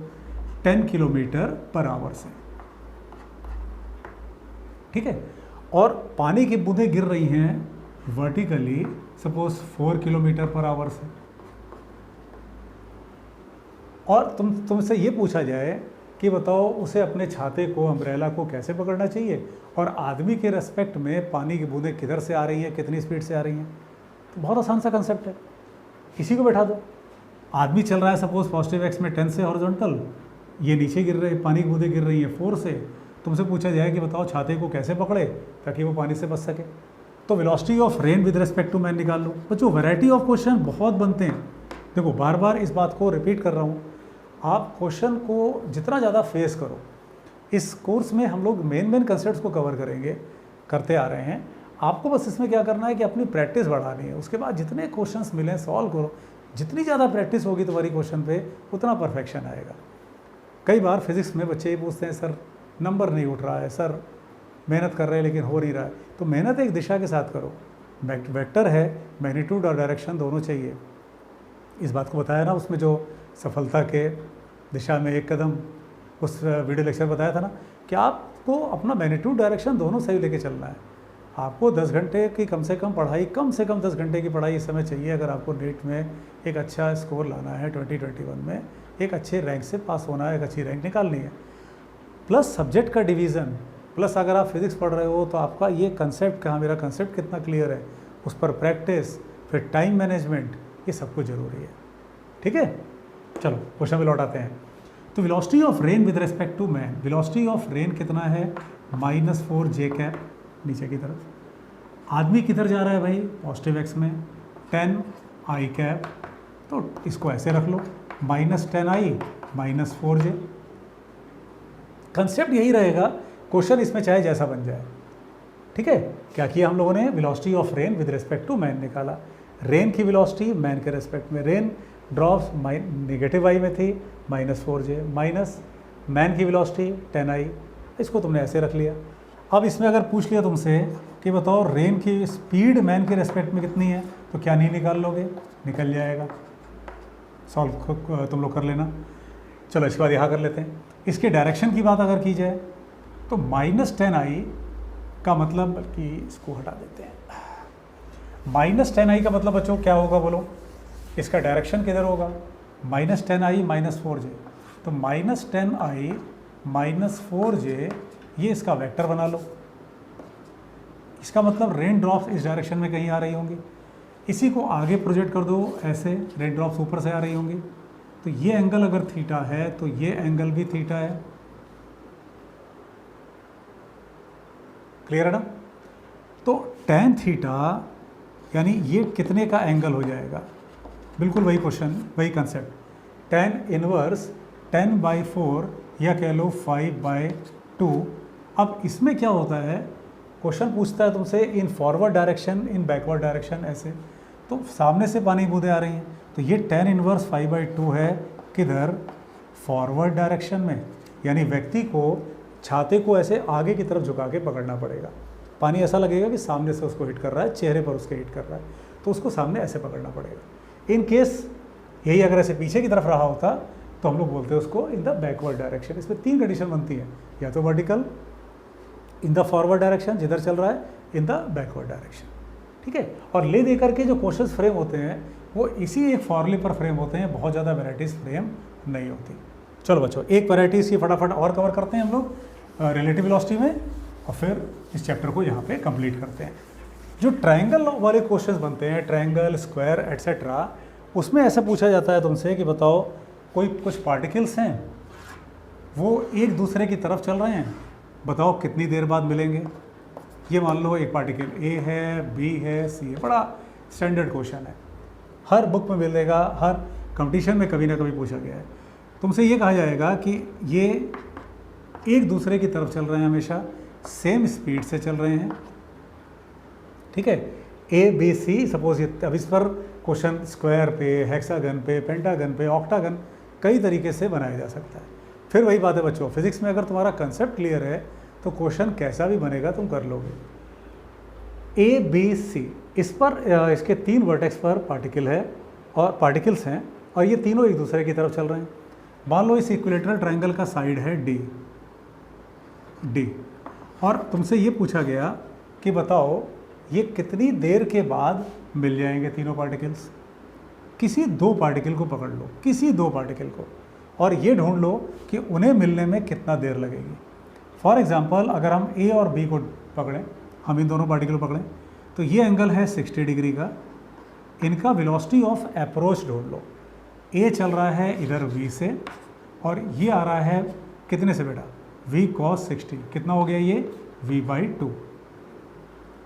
10 किलोमीटर पर आवर से, ठीक है, और पानी की बूंदें गिर रही हैं vertically suppose 4 kilometre per hour से, और तुमसे ये पूछा जाए कि बताओ उसे अपने छाते को अम्ब्रेला को कैसे पकड़ना चाहिए और आदमी के रेस्पेक्ट में पानी की बूंदें किधर से आ रही हैं, कितनी स्पीड से आ रही हैं। तो बहुत आसान सा कंसेप्ट है, इसी को बैठा दो। आदमी चल रहा है सपोज पॉजिटिव एक्स में 10 से हॉरिजॉन्टल, ये नीचे गिर रहे पानी की बूंदें गिर रही हैं 4 से। तुमसे पूछा जाए कि बताओ छाते को कैसे पकड़े ताकि वो पानी से बच सके। तो velocity of rain with respect to man निकाल लो। बच्चों वैरायटी ऑफ क्वेश्चन बहुत बनते हैं। देखो बार बार इस बात को रिपीट कर रहा हूँ, आप क्वेश्चन को जितना ज़्यादा फेस करो, इस कोर्स में हम लोग मेन कंसेप्ट्स को कवर करेंगे, करते आ रहे हैं। आपको बस इसमें क्या करना है कि अपनी प्रैक्टिस बढ़ानी है। उसके बाद जितने क्वेश्चंस मिलें सॉल्व करो। जितनी ज़्यादा प्रैक्टिस होगी तुम्हारी क्वेश्चन पे उतना परफेक्शन आएगा। कई बार फिजिक्स में बच्चे ये पूछते हैं सर नंबर नहीं उठ रहा है, सर मेहनत कर रहे हैं लेकिन हो नहीं रहा है। तो मेहनत एक दिशा के साथ करो। वेक्टर है, मैग्नीट्यूड और डायरेक्शन दोनों चाहिए। इस बात को बताया ना उसमें जो सफलता के दिशा में एक कदम, उस वीडियो लेक्चर बताया था ना कि आपको अपना मैग्नीट्यूड डायरेक्शन दोनों सही लेके चलना है। आपको 10 घंटे की कम से कम पढ़ाई, कम से कम 10 घंटे की पढ़ाई इस समय चाहिए अगर आपको नीट में एक अच्छा स्कोर लाना है। 2021 में एक अच्छे रैंक से पास होना है, एक अच्छी रैंक निकालनी है। प्लस सब्जेक्ट का डिवीज़न, प्लस अगर आप फिजिक्स पढ़ रहे हो तो आपका ये कंसेप्ट कहाँ, मेरा कंसेप्ट कितना क्लियर है, उस पर प्रैक्टिस, फिर टाइम मैनेजमेंट, ये सब कुछ ज़रूरी है। ठीक है, चलो क्वेश्चन में लौट आते हैं। तो velocity of rain with respect to man, velocity of rain कितना है -4 j कैप नीचे की तरफ। आदमी किधर जा रहा है भाई, पॉजिटिव एक्स में 10 i कैप। तो इसको ऐसे रख लो -10 i -4 j। कंसेप्ट यही रहेगा, क्वेश्चन इसमें चाहे जैसा बन जाए। ठीक है, क्या किया हम लोगों ने, velocity of rain with respect to man निकाला। रेन की वेलोसिटी मैन के रिस्पेक्ट में, रेन ड्रॉप्स नेगेटिव i में थी -4 j, माइनस मैन की वेलोसिटी 10 i, इसको तुमने ऐसे रख लिया। अब इसमें अगर पूछ लिया तुमसे कि बताओ रेन की स्पीड मैन के रेस्पेक्ट में कितनी है, तो क्या नहीं निकाल लोगे, निकल जाएगा। सॉल्व तुम लोग कर लेना। चलो इसके बाद यहाँ कर लेते हैं। इसके डायरेक्शन की बात अगर की जाए तो -10 i का मतलब, बल्कि इसको हटा देते हैं, -10 i का मतलब बच्चों क्या होगा बोलो, इसका डायरेक्शन किधर होगा, -10 i -4 j। तो -10 i -4 j ये इसका वेक्टर बना लो। इसका मतलब रेन ड्रॉप्स इस डायरेक्शन में कहीं आ रही होंगी। इसी को आगे प्रोजेक्ट कर दो ऐसे, रेन ड्रॉप्स ऊपर से आ रही होंगी। तो ये एंगल अगर थीटा है तो ये एंगल भी थीटा है। क्लियर है ना। तो tan थीटा यानी ये कितने का एंगल हो जाएगा, बिल्कुल वही क्वेश्चन, वही कंसेप्ट। tan इनवर्स 10/4 या कह लो 5/2। अब इसमें क्या होता है, क्वेश्चन पूछता है तुमसे in forward direction, in backward direction, ऐसे। तो सामने से पानी बूंदें आ रही हैं, तो ये tan इनवर्स 5/2 है किधर, फॉरवर्ड डायरेक्शन में। यानी व्यक्ति को छाते को ऐसे आगे की तरफ झुका के पकड़ना पड़ेगा। पानी ऐसा लगेगा कि सामने से उसको हिट कर रहा है, चेहरे पर उसके हिट कर रहा है, तो उसको सामने ऐसे पकड़ना पड़ेगा। इन केस यही अगर ऐसे पीछे की तरफ रहा होता तो हम लोग बोलते हैं उसको इन द बैकवर्ड डायरेक्शन। इसमें 3 कंडीशन बनती है, या तो vertical in the forward direction जिधर चल रहा है, इन द बैकवर्ड डायरेक्शन। ठीक है, और ले दे करके जो क्वेश्चंस फ्रेम होते हैं वो इसी एक फॉर्मूले पर फ्रेम होते हैं, बहुत ज़्यादा वैराइटीज़ फ्रेम नहीं होती। चलो बच्चों, एक वैराइटीज़ की फटाफट और कवर करते हैं हम लोग रिलेटिव वेलोसिटी में, और फिर इस चैप्टर को यहाँ पे कंप्लीट करते हैं। जो ट्रायंगल वाले क्वेश्चंस बनते हैं, ट्रायंगल, स्क्वायर एट्सेट्रा, उसमें ऐसा पूछा जाता है तुमसे कि बताओ कोई कुछ पार्टिकल्स हैं, वो एक दूसरे की तरफ चल रहे हैं, बताओ कितनी देर बाद मिलेंगे। ये मान लो एक पार्टिकल ए है, बी है, सी है, बड़ा स्टैंडर्ड क्वेश्चन है, हर बुक में मिलेगा, हर कंपटीशन में कभी ना कभी पूछा गया है। तुमसे ये कहा जाएगा कि ये एक दूसरे की तरफ चल रहे हैं, हमेशा सेम स्पीड से चल रहे हैं। ठीक है, ए बी सी, सपोज ये, अब इस पर क्वेश्चन स्क्वायर पे, हेक्सागन पे, पेंटागन पे, ऑक्टागन, कई तरीके से बनाया जा सकता है। फिर वही बात है बच्चों, फिजिक्स में अगर तुम्हारा कंसेप्ट क्लियर है तो क्वेश्चन कैसा भी बनेगा तुम कर लोगे। ए बी सी, इस पर इसके 3 वर्टेक्स पर पार्टिकल है और पार्टिकल्स हैं, और ये तीनों एक दूसरे की तरफ चल रहे हैं। मान लो इस इक्विलेटरल ट्रायंगल का साइड है डी, और तुमसे ये पूछा गया कि बताओ ये कितनी देर के बाद मिल जाएंगे तीनों पार्टिकल्स। किसी 2 पार्टिकल को पकड़ लो, किसी 2 पार्टिकल को, और ये ढूंढ लो कि उन्हें मिलने में कितना देर लगेगी। फॉर एग्जांपल, अगर हम ए और बी को पकड़ें, हम इन दोनों पार्टिकल को पकड़ें, तो ये एंगल है 60 डिग्री का। इनका वेलोसिटी ऑफ अप्रोच ढूंढ लो। ए चल रहा है इधर v से, और ये आ रहा है कितने से बेटा, v cos 60, कितना हो गया ये, v/2।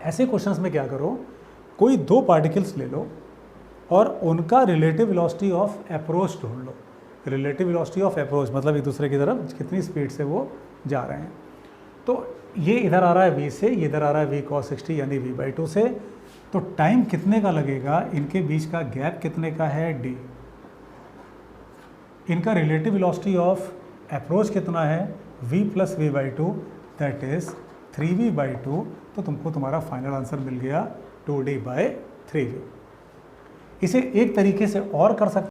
ऐसे क्वेश्चंस में क्या करो, कोई 2 पार्टिकल्स ले लो और उनका रिलेटिव वेलोसिटी ऑफ अप्रोच ढूंढ लो। रिलेटिव वेलोसिटी ऑफ अप्रोच मतलब एक दूसरे की तरफ कितनी स्पीड से वो जा रहे हैं। तो ये इधर आ रहा है v से, ये इधर आ रहा है v cos 60 यानी v/2 से। तो टाइम कितने का लगेगा, इनके बीच का गैप कितने का है, d। इनका रिलेटिव वेलोसिटी ऑफ अप्रोच कितना है, v + v/2, that is 3v/2। तो तुमको तुम्हारा फाइनल आंसर मिल गया 2d/3v। इसे एक तरीके से और कर सकते